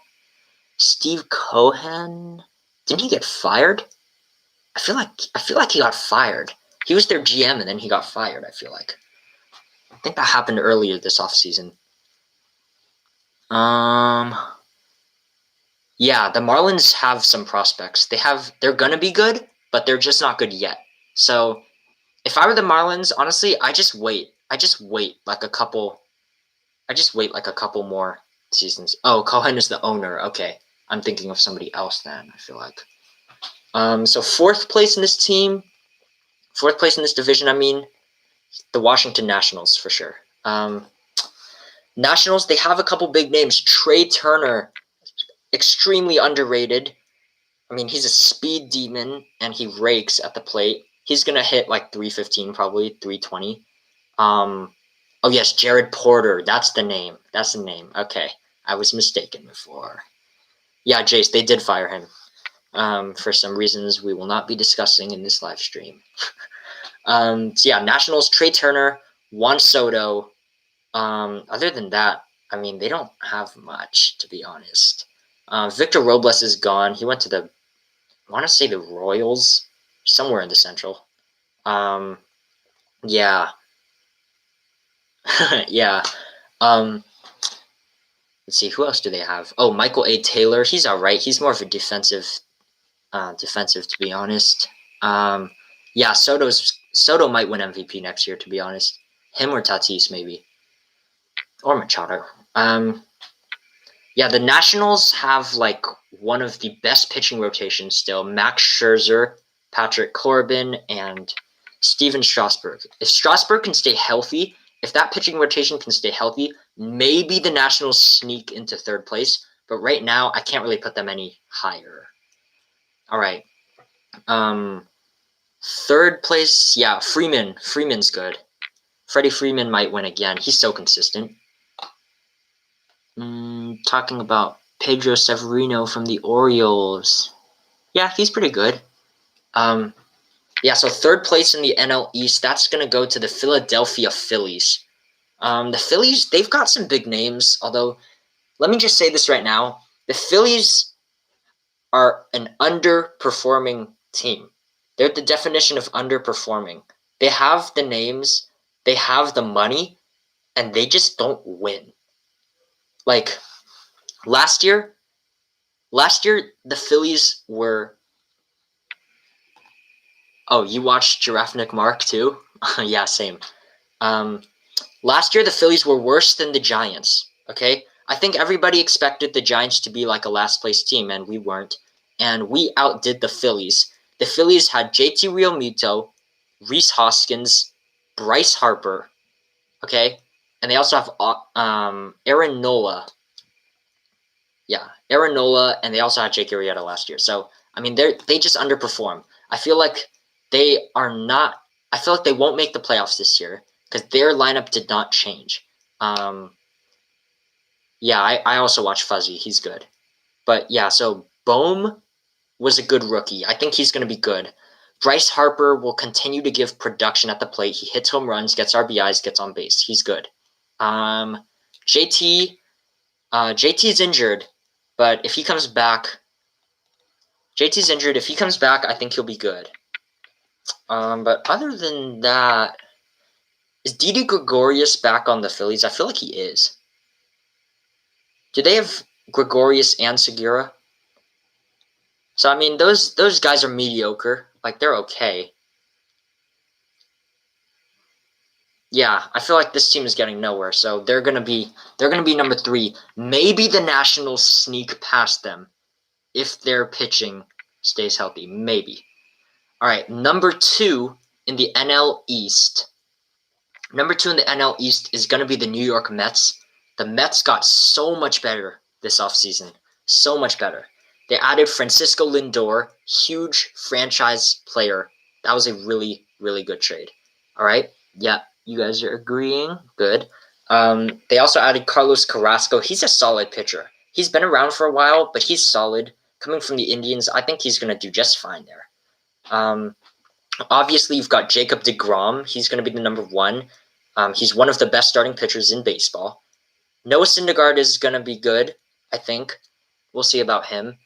Steve Cohen? Didn't he get fired? I feel like he got fired. He was their GM and then he got fired, I feel like. I think that happened earlier this offseason. Yeah, the Marlins have some prospects. They're gonna be good, but they're just not good yet. So if I were the Marlins, honestly, I just wait like a couple more seasons. Oh, Cohen is the owner. Okay. I'm thinking of somebody else then, I feel like. So fourth place in this division, I mean, the Washington Nationals for sure. Nationals, they have a couple big names. Trey Turner, extremely underrated. I mean, he's a speed demon, and he rakes at the plate. He's going to hit like 315, probably 320. Oh, yes, Jared Porter. That's the name. Okay, I was mistaken before. Yeah, Jace, they did fire him for some reasons we will not be discussing in this live stream. So yeah, Nationals, Trey Turner, Juan Soto. Other than that, I mean, they don't have much, to be honest. Victor Robles is gone. He went to I want to say the Royals, somewhere in the Central. Yeah. Yeah. Let's see, who else do they have? Oh, Michael A. Taylor. He's all right. He's more of a defensive, to be honest. Yeah, Soto might win MVP next year, to be honest. Him or Tatis, maybe. Or Machado. Yeah, the Nationals have like one of the best pitching rotations still. Max Scherzer, Patrick Corbin, and Steven Strasburg. If Strasburg can stay healthy, if that pitching rotation can stay healthy, maybe the Nationals sneak into third place. But right now, I can't really put them any higher. All right. Third place, yeah, Freeman. Freeman's good. Freddie Freeman might win again. He's so consistent. Talking about Pedro Severino from the Orioles. Yeah, he's pretty good. Yeah, so third place in the NL East, that's going to go to the Philadelphia Phillies. The Phillies, they've got some big names, although let me just say this right now. The Phillies are an underperforming team. They're the definition of underperforming. They have the names, they have the money, and they just don't win. Like, last year, the Phillies were... Oh, you watched Giraffe Nick Mark too? Yeah, same. Last year, the Phillies were worse than the Giants, okay? I think everybody expected the Giants to be like a last-place team, and we weren't. And we outdid the Phillies. The Phillies had JT Realmuto, Rhys Hoskins, Bryce Harper, okay? And they also have Aaron Nola. Yeah, Aaron Nola, and they also had Jake Arrieta last year. So, I mean, they just underperform. I feel like they won't make the playoffs this year because their lineup did not change. Yeah, I also watch Fuzzy. He's good. But yeah, so Bohm was a good rookie. I think he's going to be good. Bryce Harper will continue to give production at the plate. He hits home runs, gets RBIs, gets on base. He's good. JT is injured, but if he comes back, JT's injured. If he comes back, I think he'll be good. But other than that, is Didi Gregorius back on the Phillies? I feel like he is. Do they have Gregorius and Segura? So, I mean, those guys are mediocre. Like, they're okay. Yeah, I feel like this team is getting nowhere. So they're gonna be number 3. Maybe the Nationals sneak past them if their pitching stays healthy. Maybe. All right, number 2 in the NL East. Number 2 in the NL East is gonna be the New York Mets. The Mets got so much better this offseason. So much better. They added Francisco Lindor, huge franchise player. That was a really, really good trade. All right. Yeah, you guys are agreeing. Good. They also added Carlos Carrasco. He's a solid pitcher. He's been around for a while, but he's solid. Coming from the Indians, I think he's going to do just fine there. Obviously, you've got Jacob Degrom. He's going to be the number one. He's one of the best starting pitchers in baseball. Noah Syndergaard is going to be good, I think. We'll see about him.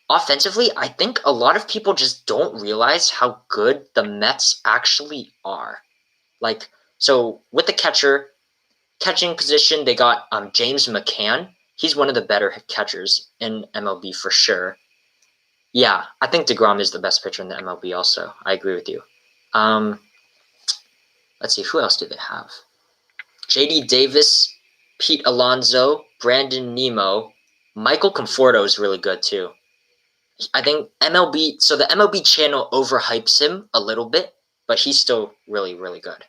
Offensively, I think a lot of people just don't realize how good the Mets actually are. Like, so with the catching position, they got James McCann. He's one of the better catchers in MLB for sure. Yeah, I think DeGrom is the best pitcher in the MLB also. I agree with you. Let's see, who else do they have? J.D. Davis, Pete Alonso, Brandon Nimmo. Michael Conforto is really good too. I think so the MLB channel overhypes him a little bit, but he's still really, really good.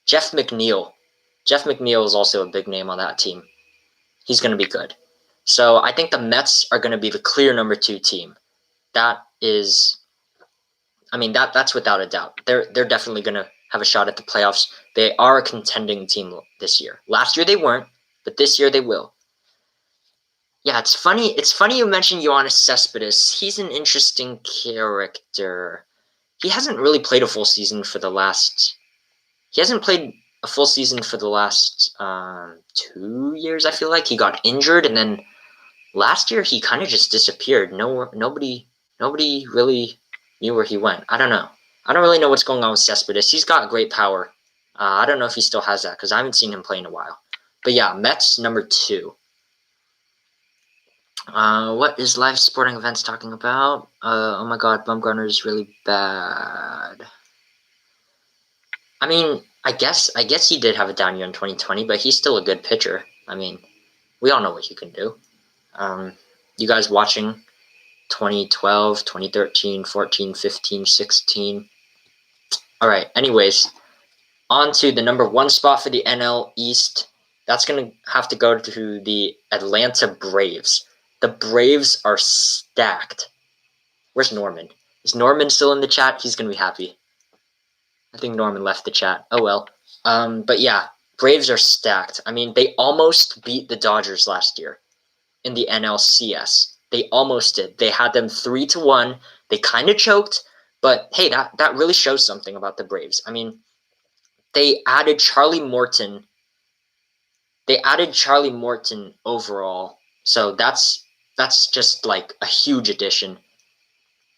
Jeff McNeil. Jeff McNeil is also a big name on that team. He's going to be good. So I think the Mets are going to be the clear number 2 team. That's without a doubt. They're definitely going to have a shot at the playoffs. They are a contending team this year. Last year they weren't, but this year they will. Yeah, it's funny. It's funny you mentioned Yoenis Cespedes. He's an interesting character. He hasn't really played a full season for the last. He hasn't played a full season for the last 2 years. I feel like he got injured, and then last year he kind of just disappeared. Nobody really knew where he went. I don't know. I don't really know what's going on with Cespedes. He's got great power. I don't know if he still has that because I haven't seen him play in a while. But yeah, Mets number 2. What is live sporting events talking about? Oh my god, Bumgarner is really bad. I mean, I guess he did have a down year in 2020, but he's still a good pitcher. I mean, we all know what he can do. You guys watching 2012, 2013, 14, 15, 16. All right, anyways, on to the number 1 spot for the NL East. That's going to have to go to the Atlanta Braves. The Braves are stacked. Where's Norman? Is Norman still in the chat? He's going to be happy. I think Norman left the chat. Oh, well. But yeah, Braves are stacked. I mean, they almost beat the Dodgers last year in the NLCS. They almost did. They had them 3-1. They kind of choked, but hey, that really shows something about the Braves. I mean, they added Charlie Morton. Overall, so that's just like a huge addition.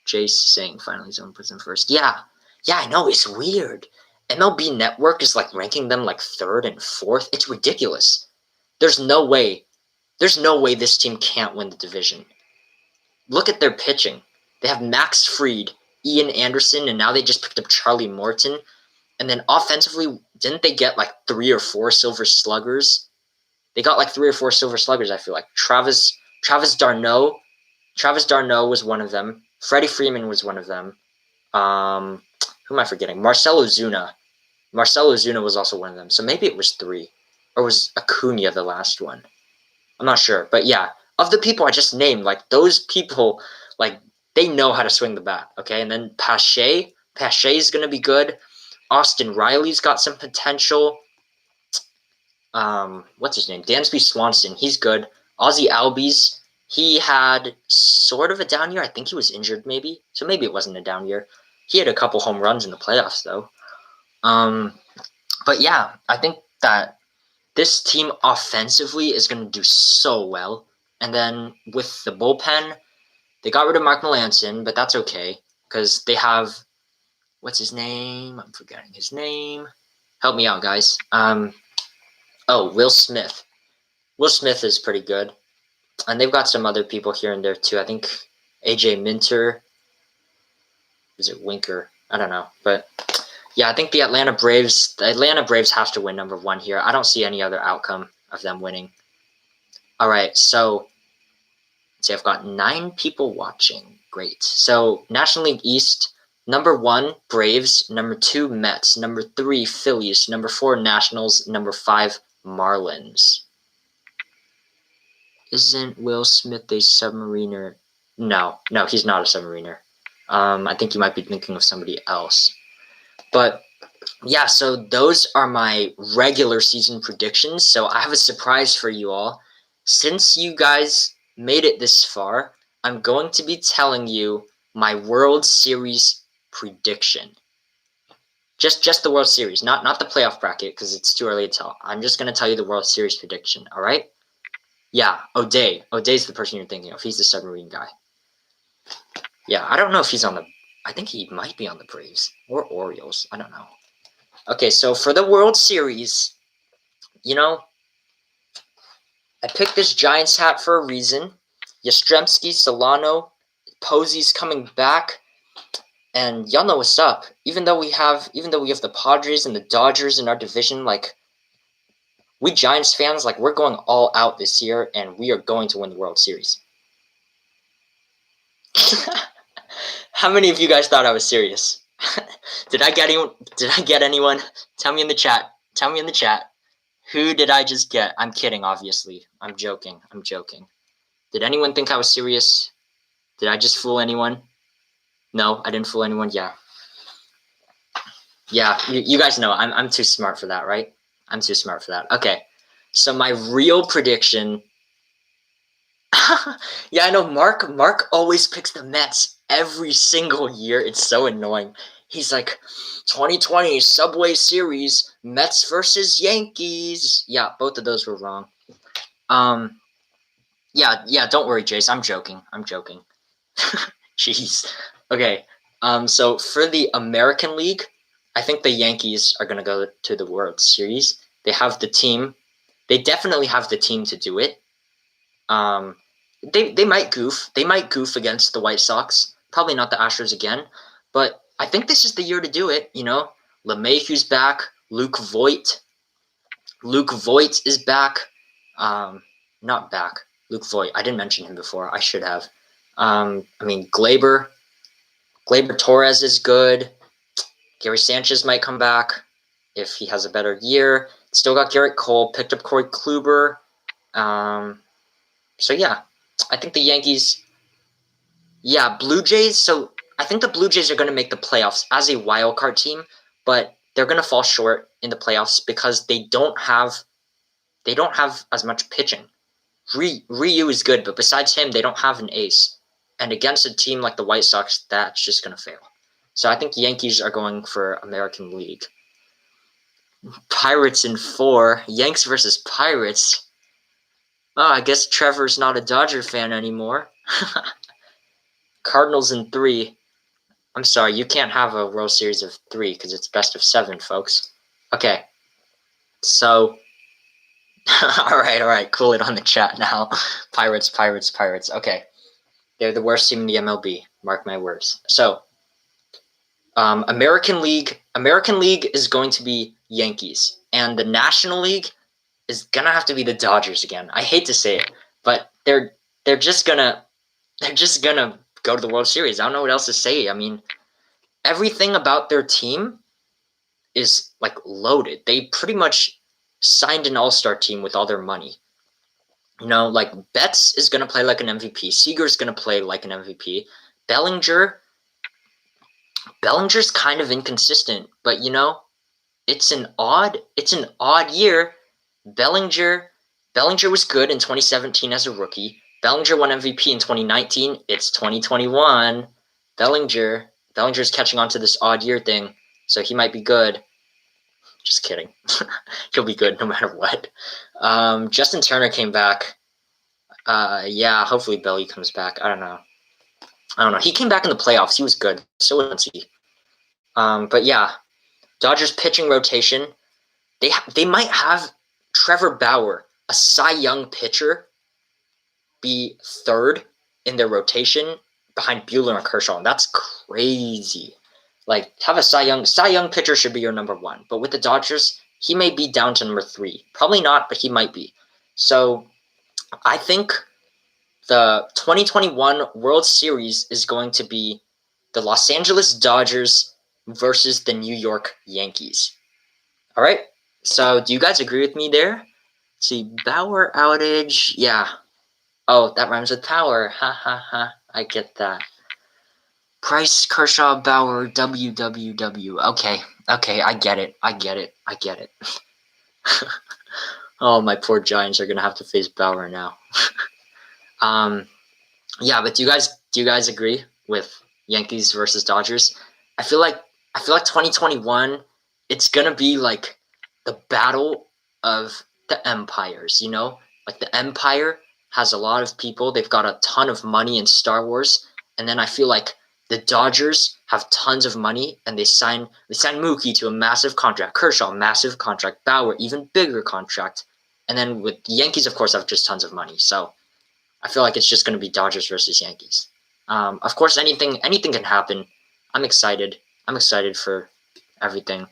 Jace saying finally zone puts them first. Yeah, I know, it's weird. MLB Network is like ranking them like 3rd and 4th. It's ridiculous. There's no way this team can't win the division. Look at their pitching. They have Max Fried, Ian Anderson, and now they just picked up Charlie Morton. And then offensively, didn't they get like 3 or 4 Silver Sluggers? They got like 3 or 4 Silver Sluggers, I feel like. Travis d'Arnaud. Travis d'Arnaud was one of them. Freddie Freeman was one of them. Who am I forgetting? Marcell Ozuna. Marcell Ozuna was also one of them. So maybe it was 3. Or was Acuna the last one? I'm not sure. But yeah, of the people I just named, like those people, like they know how to swing the bat, okay? And then Pache is going to be good. Austin Riley's got some potential. What's his name? Dansby Swanson. He's good. Ozzie Albies. He had sort of a down year. I think he was injured maybe. So maybe it wasn't a down year. He had a couple home runs in the playoffs though. But yeah, I think that this team offensively is going to do so well. And then with the bullpen, they got rid of Mark Melancon, but that's okay because they have, what's his name? I'm forgetting his name. Help me out, guys. Will Smith. Will Smith is pretty good. And they've got some other people here and there too. I think AJ Minter. Is it Winker? I don't know. But yeah, I think the Atlanta Braves have to win number 1 here. I don't see any other outcome of them winning. All right, so let's see, I've got 9 people watching. Great. So National League East, number 1, Braves. Number 2, Mets. Number 3, Phillies. Number 4, Nationals. Number 5, Marlins. Isn't Will Smith a submariner? No, he's not a submariner. I think you might be thinking of somebody else. But yeah, so those are my regular season predictions. So I have a surprise for you all. Since you guys made it this far, I'm going to be telling you my World Series prediction. Just the World Series, not the playoff bracket because it's too early to tell. I'm just going to tell you the World Series prediction, all right? Yeah, O'Day. O'Day's the person you're thinking of. He's the submarine guy. Yeah, I don't know if he's on the... I think he might be on the Braves or Orioles. I don't know. Okay, so for the World Series, you know, I picked this Giants hat for a reason. Yastrzemski, Solano, Posey's coming back, and y'all know what's up. Even though we have the Padres and the Dodgers in our division, like, we Giants fans, like, we're going all out this year, and we are going to win the World Series. How many of you guys thought I was serious? Did I get anyone? Tell me in the chat. Who did I just get? I'm kidding, obviously. I'm joking. Did anyone think I was serious? Did I just fool anyone? No, I didn't fool anyone. Yeah. You guys know I'm too smart for that, right? I'm too smart for that. Okay, so my real prediction. Yeah, I know. Mark always picks the Mets every single year. It's so annoying. He's like, 2020 Subway Series, Mets versus Yankees. Yeah, both of those were wrong. Yeah. Don't worry, Jace. I'm joking. Jeez. Okay. So for the American League, I think the Yankees are gonna go to the World Series. They have the team. They definitely have the team to do it. They might goof. They might goof against the White Sox. Probably not the Astros again. But I think this is the year to do it. You know, LeMahieu's back. Luke Voigt is back. Not back. Luke Voigt. I didn't mention him before. I should have. Gleyber Torres is good. Gary Sanchez might come back if he has a better year. Still got Garrett Cole. Picked up Corey Kluber. So yeah, I think the Yankees. Yeah, Blue Jays. So I think the Blue Jays are going to make the playoffs as a wild card team, but they're going to fall short in the playoffs because they don't have as much pitching. Ryu is good, but besides him, they don't have an ace. And against a team like the White Sox, that's just going to fail. So I think Yankees are going for American League. Pirates in 4. Yanks versus Pirates. Oh, I guess Trevor's not a Dodger fan anymore. Cardinals in 3. I'm sorry, you can't have a World Series of 3 because it's best of 7, folks. Okay. So, all right, cool it on the chat now. Pirates. Okay. They're the worst team in the MLB. Mark my words. So, American League is going to be Yankees, and the National League is gonna have to be the Dodgers again. I hate to say it, but they're just gonna go to the World Series. I don't know what else to say. I mean, everything about their team is like loaded. They pretty much signed an all-star team with all their money. You know, like Betts is gonna play like an MVP. Seager's gonna play like an MVP. Bellinger's kind of inconsistent, but you know, it's an odd year. Bellinger was good in 2017 as a rookie. Bellinger won MVP in 2019. It's 2021. Bellinger's catching on to this odd year thing, so he might be good. Just kidding. He'll be good no matter what. Justin Turner came back. Yeah, hopefully Belly comes back. I don't know. He came back in the playoffs. He was good. So was he. But yeah, Dodgers pitching rotation. They might have Trevor Bauer, a Cy Young pitcher, be third in their rotation behind Buehler and Kershaw. And that's crazy. Like, have a Cy Young pitcher should be your number 1. But with the Dodgers, he may be down to number 3. Probably not, but he might be. So I think the 2021 World Series is going to be the Los Angeles Dodgers versus the New York Yankees. All right. So do you guys agree with me there? Let's see, Bauer outage. Yeah. Oh, that rhymes with power. Ha ha ha. I get that. Price, Kershaw, Bauer, WWW. Okay, I get it. Oh, my poor Giants are gonna have to face Bauer now. Yeah, but do you guys agree with Yankees versus Dodgers? I feel like 2021, it's gonna be like the battle of the empires, you know? Like the Empire has a lot of people, they've got a ton of money in Star Wars, and then I feel like the Dodgers have tons of money and they sign Mookie to a massive contract, Kershaw, massive contract, Bauer, even bigger contract. And then with the Yankees, of course, have just tons of money. So I feel like it's just going to be Dodgers versus Yankees. Of course, anything can happen. I'm excited. I'm excited for everything.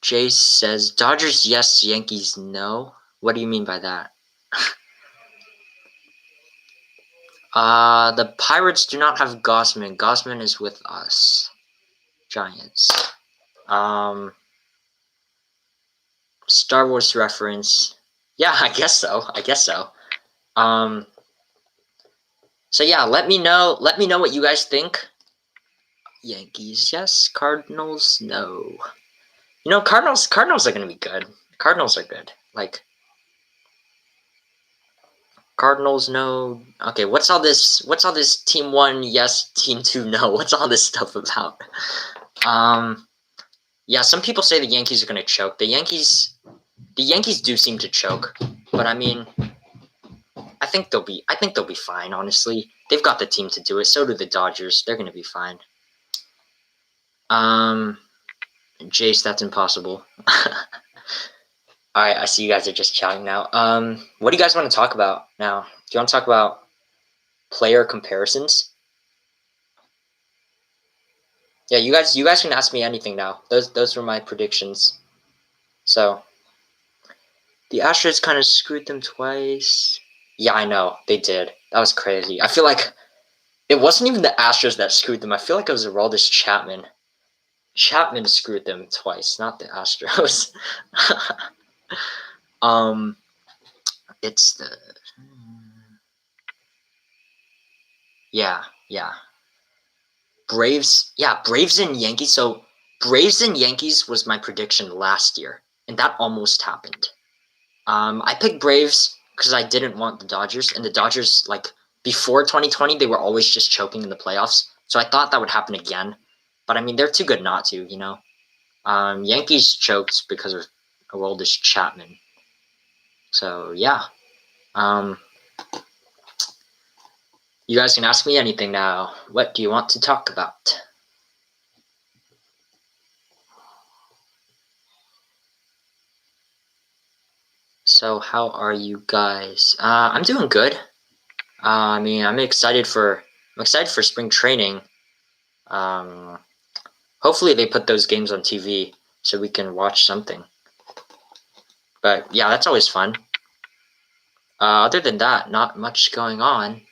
Jace says Dodgers yes, Yankees no. What do you mean by that? The Pirates do not have Gossman. Gossman is with us. Giants. Star Wars reference. Yeah, I guess so. So yeah, let me know what you guys think. Yankees, yes. Cardinals, no. You know, Cardinals are gonna be good. Cardinals are good. Like Cardinals, no. Okay, what's all this team one, yes, team two, no? What's all this stuff about? Yeah, some people say the Yankees are gonna choke. The Yankees do seem to choke, but I mean, I think they'll be fine, honestly. They've got the team to do it. So do the Dodgers. They're gonna be fine. Jace, that's impossible. All right, I see you guys are just chatting now. What do you guys want to talk about now? Do you want to talk about player comparisons? Yeah, you guys can ask me anything now. Those were my predictions. So the Astros kind of screwed them twice. Yeah, I know they did. That was crazy. I feel like it wasn't even the Astros that screwed them. I feel like it was Aroldis Chapman. Chapman screwed them twice, not the Astros. It's the yeah. Braves and Yankees. So Braves and Yankees was my prediction last year, and that almost happened. I picked Braves because I didn't want the Dodgers, and the Dodgers, like before 2020, they were always just choking in the playoffs. So I thought that would happen again, but I mean they're too good not to, you know. Yankees choked because of Aroldis Chapman. So yeah. You guys can ask me anything now. What do you want to talk about? So how are you guys? I'm doing good. I mean, I'm excited for spring training. Hopefully they put those games on TV so we can watch something. But yeah, that's always fun. Other than that, not much going on.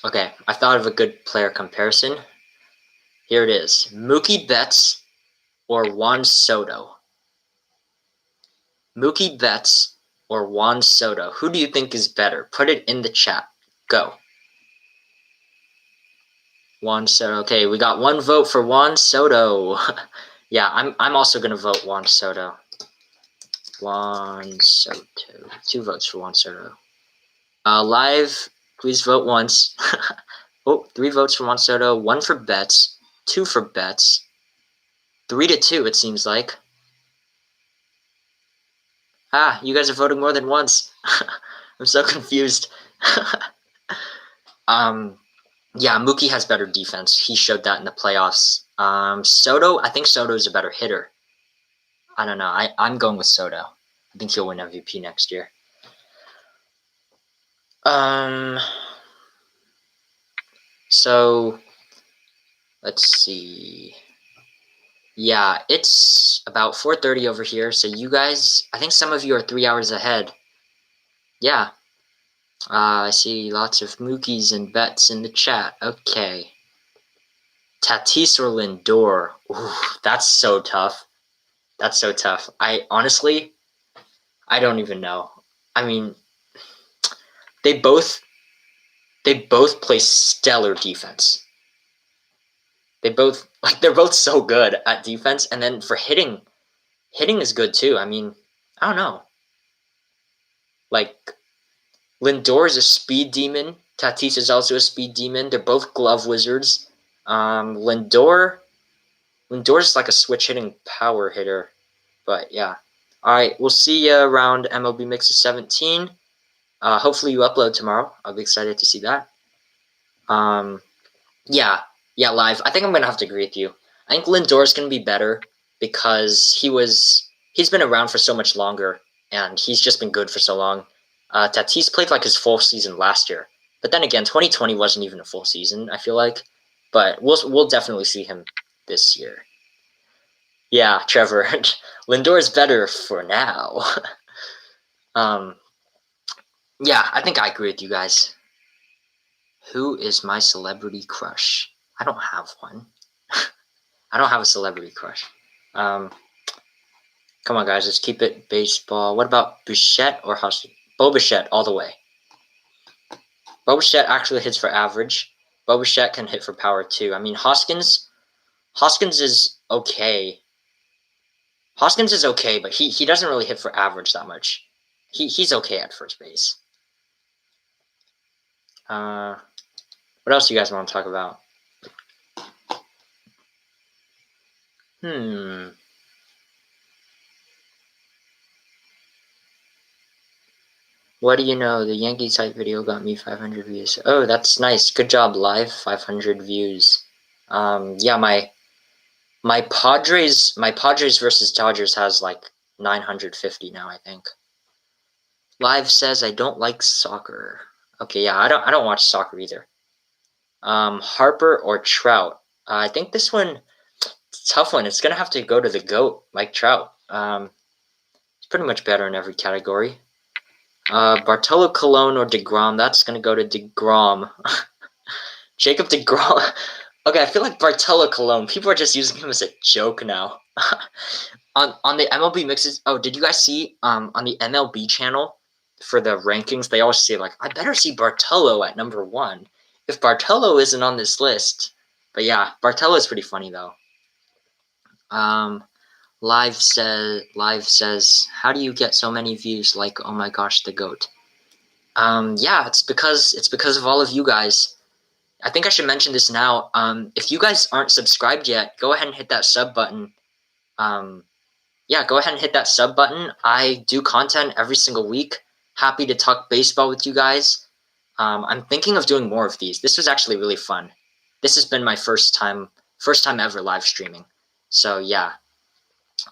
Okay, I thought of a good player comparison. Here it is: Mookie Betts or Juan Soto. Mookie Betts or Juan Soto. Who do you think is better? Put it in the chat. Go. Juan Soto. Okay, we got one vote for Juan Soto. Yeah, I'm also gonna vote Juan Soto. Juan Soto. 2 votes for Juan Soto. Live, please vote once. Oh, 3 votes for Juan Soto. 1 for Betts. 2 for Betts. 3-2. It seems like. You guys are voting more than once. I'm so confused. Yeah, Mookie has better defense. He showed that in the playoffs. Soto, I think Soto is a better hitter. I don't know. I'm going with Soto. I think he'll win MVP next year. So let's see. Yeah, it's about 4:30 over here. So you guys, I think some of you are 3 hours ahead. Yeah. I see lots of Mookies and Betts in the chat. Okay. Tatis or Lindor? Ooh, that's so tough. I honestly, I don't even know. I mean, They both play stellar defense. They're both so good at defense, and then for hitting is good too. I mean, I don't know. Like Lindor is a speed demon. Tatis is also a speed demon. They're both glove wizards. Lindor's like a switch hitting power hitter. But yeah. All right, we'll see you around MLB Mixes 17. Hopefully you upload tomorrow. I'll be excited to see that. Yeah, live. I think I'm gonna have to agree with you. I think Lindor's gonna be better because he's been around for so much longer and he's just been good for so long. Tatis played like his full season last year, but then again, 2020 wasn't even a full season. I feel like, but we'll definitely see him this year. Yeah, Trevor, Lindor's better for now. Yeah, I think I agree with you guys. Who is my celebrity crush? I don't have one. I don't have a celebrity crush. Come on, guys, let's keep it baseball. What about Bichette or Husky? Bo Bichette all the way. Bo Bichette actually hits for average. Bo Bichette can hit for power too. I mean, Hoskins is okay. Hoskins is okay, but he doesn't really hit for average that much. He's okay at first base. What else do you guys want to talk about? What do you know? The Yankee type video got me 500 views. Oh, that's nice. Good job, live. 500 views. Yeah, my Padres versus Dodgers has like 950 now, I think. Live says I don't like soccer. Okay, yeah, I don't watch soccer either. Harper or Trout? I think this one, it's a tough one. It's gonna have to go to the GOAT, Mike Trout. He's pretty much better in every category. Bartolo Colon or Degrom? That's gonna go to Degrom. Jacob Degrom. Okay, I feel like Bartolo Colon. People are just using him as a joke now. on the MLB mixes. Oh, did you guys see on the MLB channel for the rankings? They always say like, I better see Bartolo at number 1. If Bartolo isn't on this list, but yeah, Bartolo is pretty funny though. Live says, how do you get so many views? Like, oh my gosh, the GOAT. Yeah, it's because of all of you guys. I think I should mention this now. If you guys aren't subscribed yet, go ahead and hit that sub button. Yeah, go ahead and hit that sub button. I do content every single week. Happy to talk baseball with you guys. I'm thinking of doing more of these. This was actually really fun. This has been my first time ever live streaming. So yeah,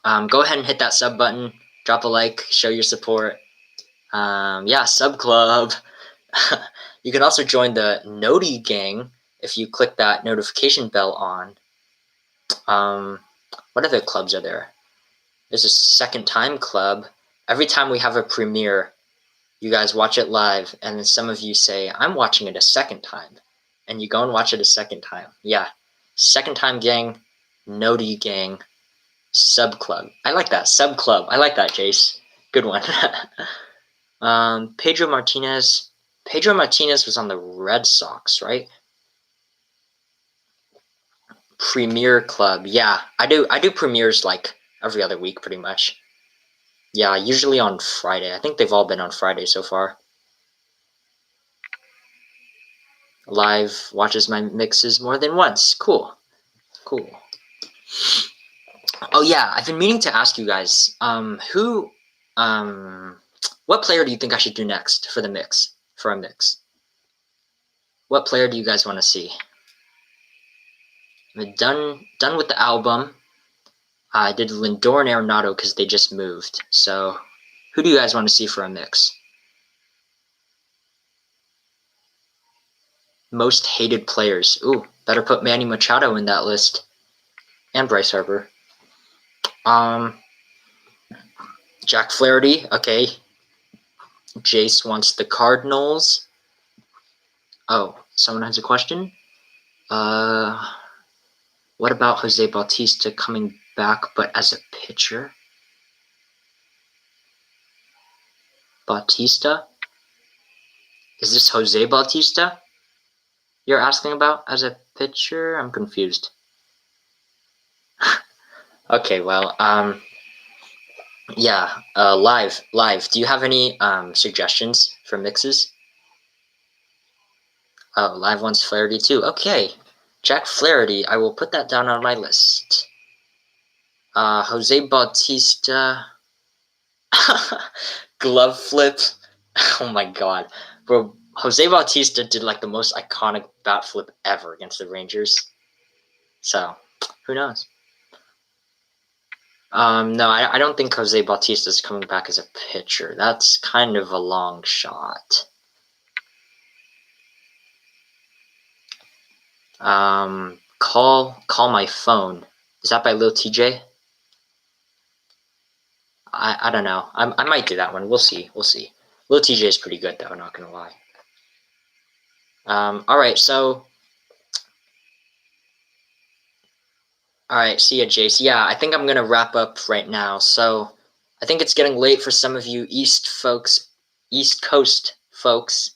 go ahead and hit that sub button. Drop a like, show your support. Yeah, sub club. You can also join the Noti gang if you click that notification bell on. What other clubs are there? There's a second time club. Every time we have a premiere, you guys watch it live, and then some of you say, I'm watching it a second time. And you go and watch it a second time. Yeah. Second time gang, Noti gang, sub club. I like that. Sub club. I like that, Jace. Good one. Pedro Martinez. Pedro Martinez was on the Red Sox, right? Premiere club. Yeah, I do premieres like every other week pretty much. Yeah, usually on Friday. I think they've all been on Friday so far. Live watches my mixes more than once. Cool. Oh yeah, I've been meaning to ask you guys, what player do you think I should do next for a mix? What player do you guys want to see? I'm done with the album. I did Lindor and Arenado because they just moved. So, who do you guys want to see for a mix? Most hated players. Ooh, better put Manny Machado in that list. And Bryce Harper. Jack Flaherty. Okay. Jace wants the Cardinals. Oh, someone has a question? What about Jose Bautista coming back but as a pitcher? Bautista? Is this Jose Bautista you're asking about as a pitcher? I'm confused. Okay, well, yeah, live. Do you have any suggestions for mixes? Oh, live wants Flaherty too. Okay, Jack Flaherty. I will put that down on my list. Jose Bautista. Glove flip. Oh my god, bro. Jose Bautista did like the most iconic bat flip ever against the Rangers. So, who knows? No, I don't think Jose Bautista is coming back as a pitcher. That's kind of a long shot. Call my phone. Is that by Lil TJ? I don't know. I might do that one. We'll see. Lil TJ is pretty good though. Not gonna lie. All right. So. All right, see ya, Jace. Yeah, I think I'm gonna wrap up right now. So, I think it's getting late for some of you East Coast folks.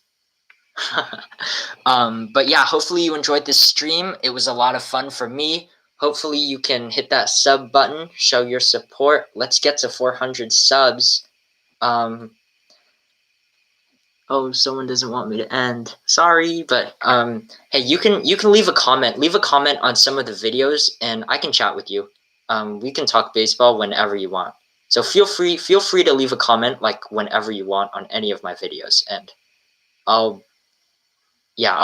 But yeah, hopefully you enjoyed this stream. It was a lot of fun for me. Hopefully you can hit that sub button, show your support. Let's get to 400 subs. Oh, someone doesn't want me to end. Sorry, but hey, you can leave a comment. Leave a comment on some of the videos, and I can chat with you. We can talk baseball whenever you want. So feel free to leave a comment like whenever you want on any of my videos, and I'll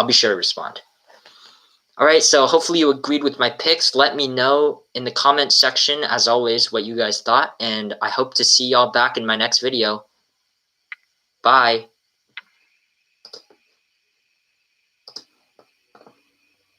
be sure to respond. All right, so hopefully you agreed with my picks. Let me know in the comment section, as always, what you guys thought, and I hope to see y'all back in my next video. Bye.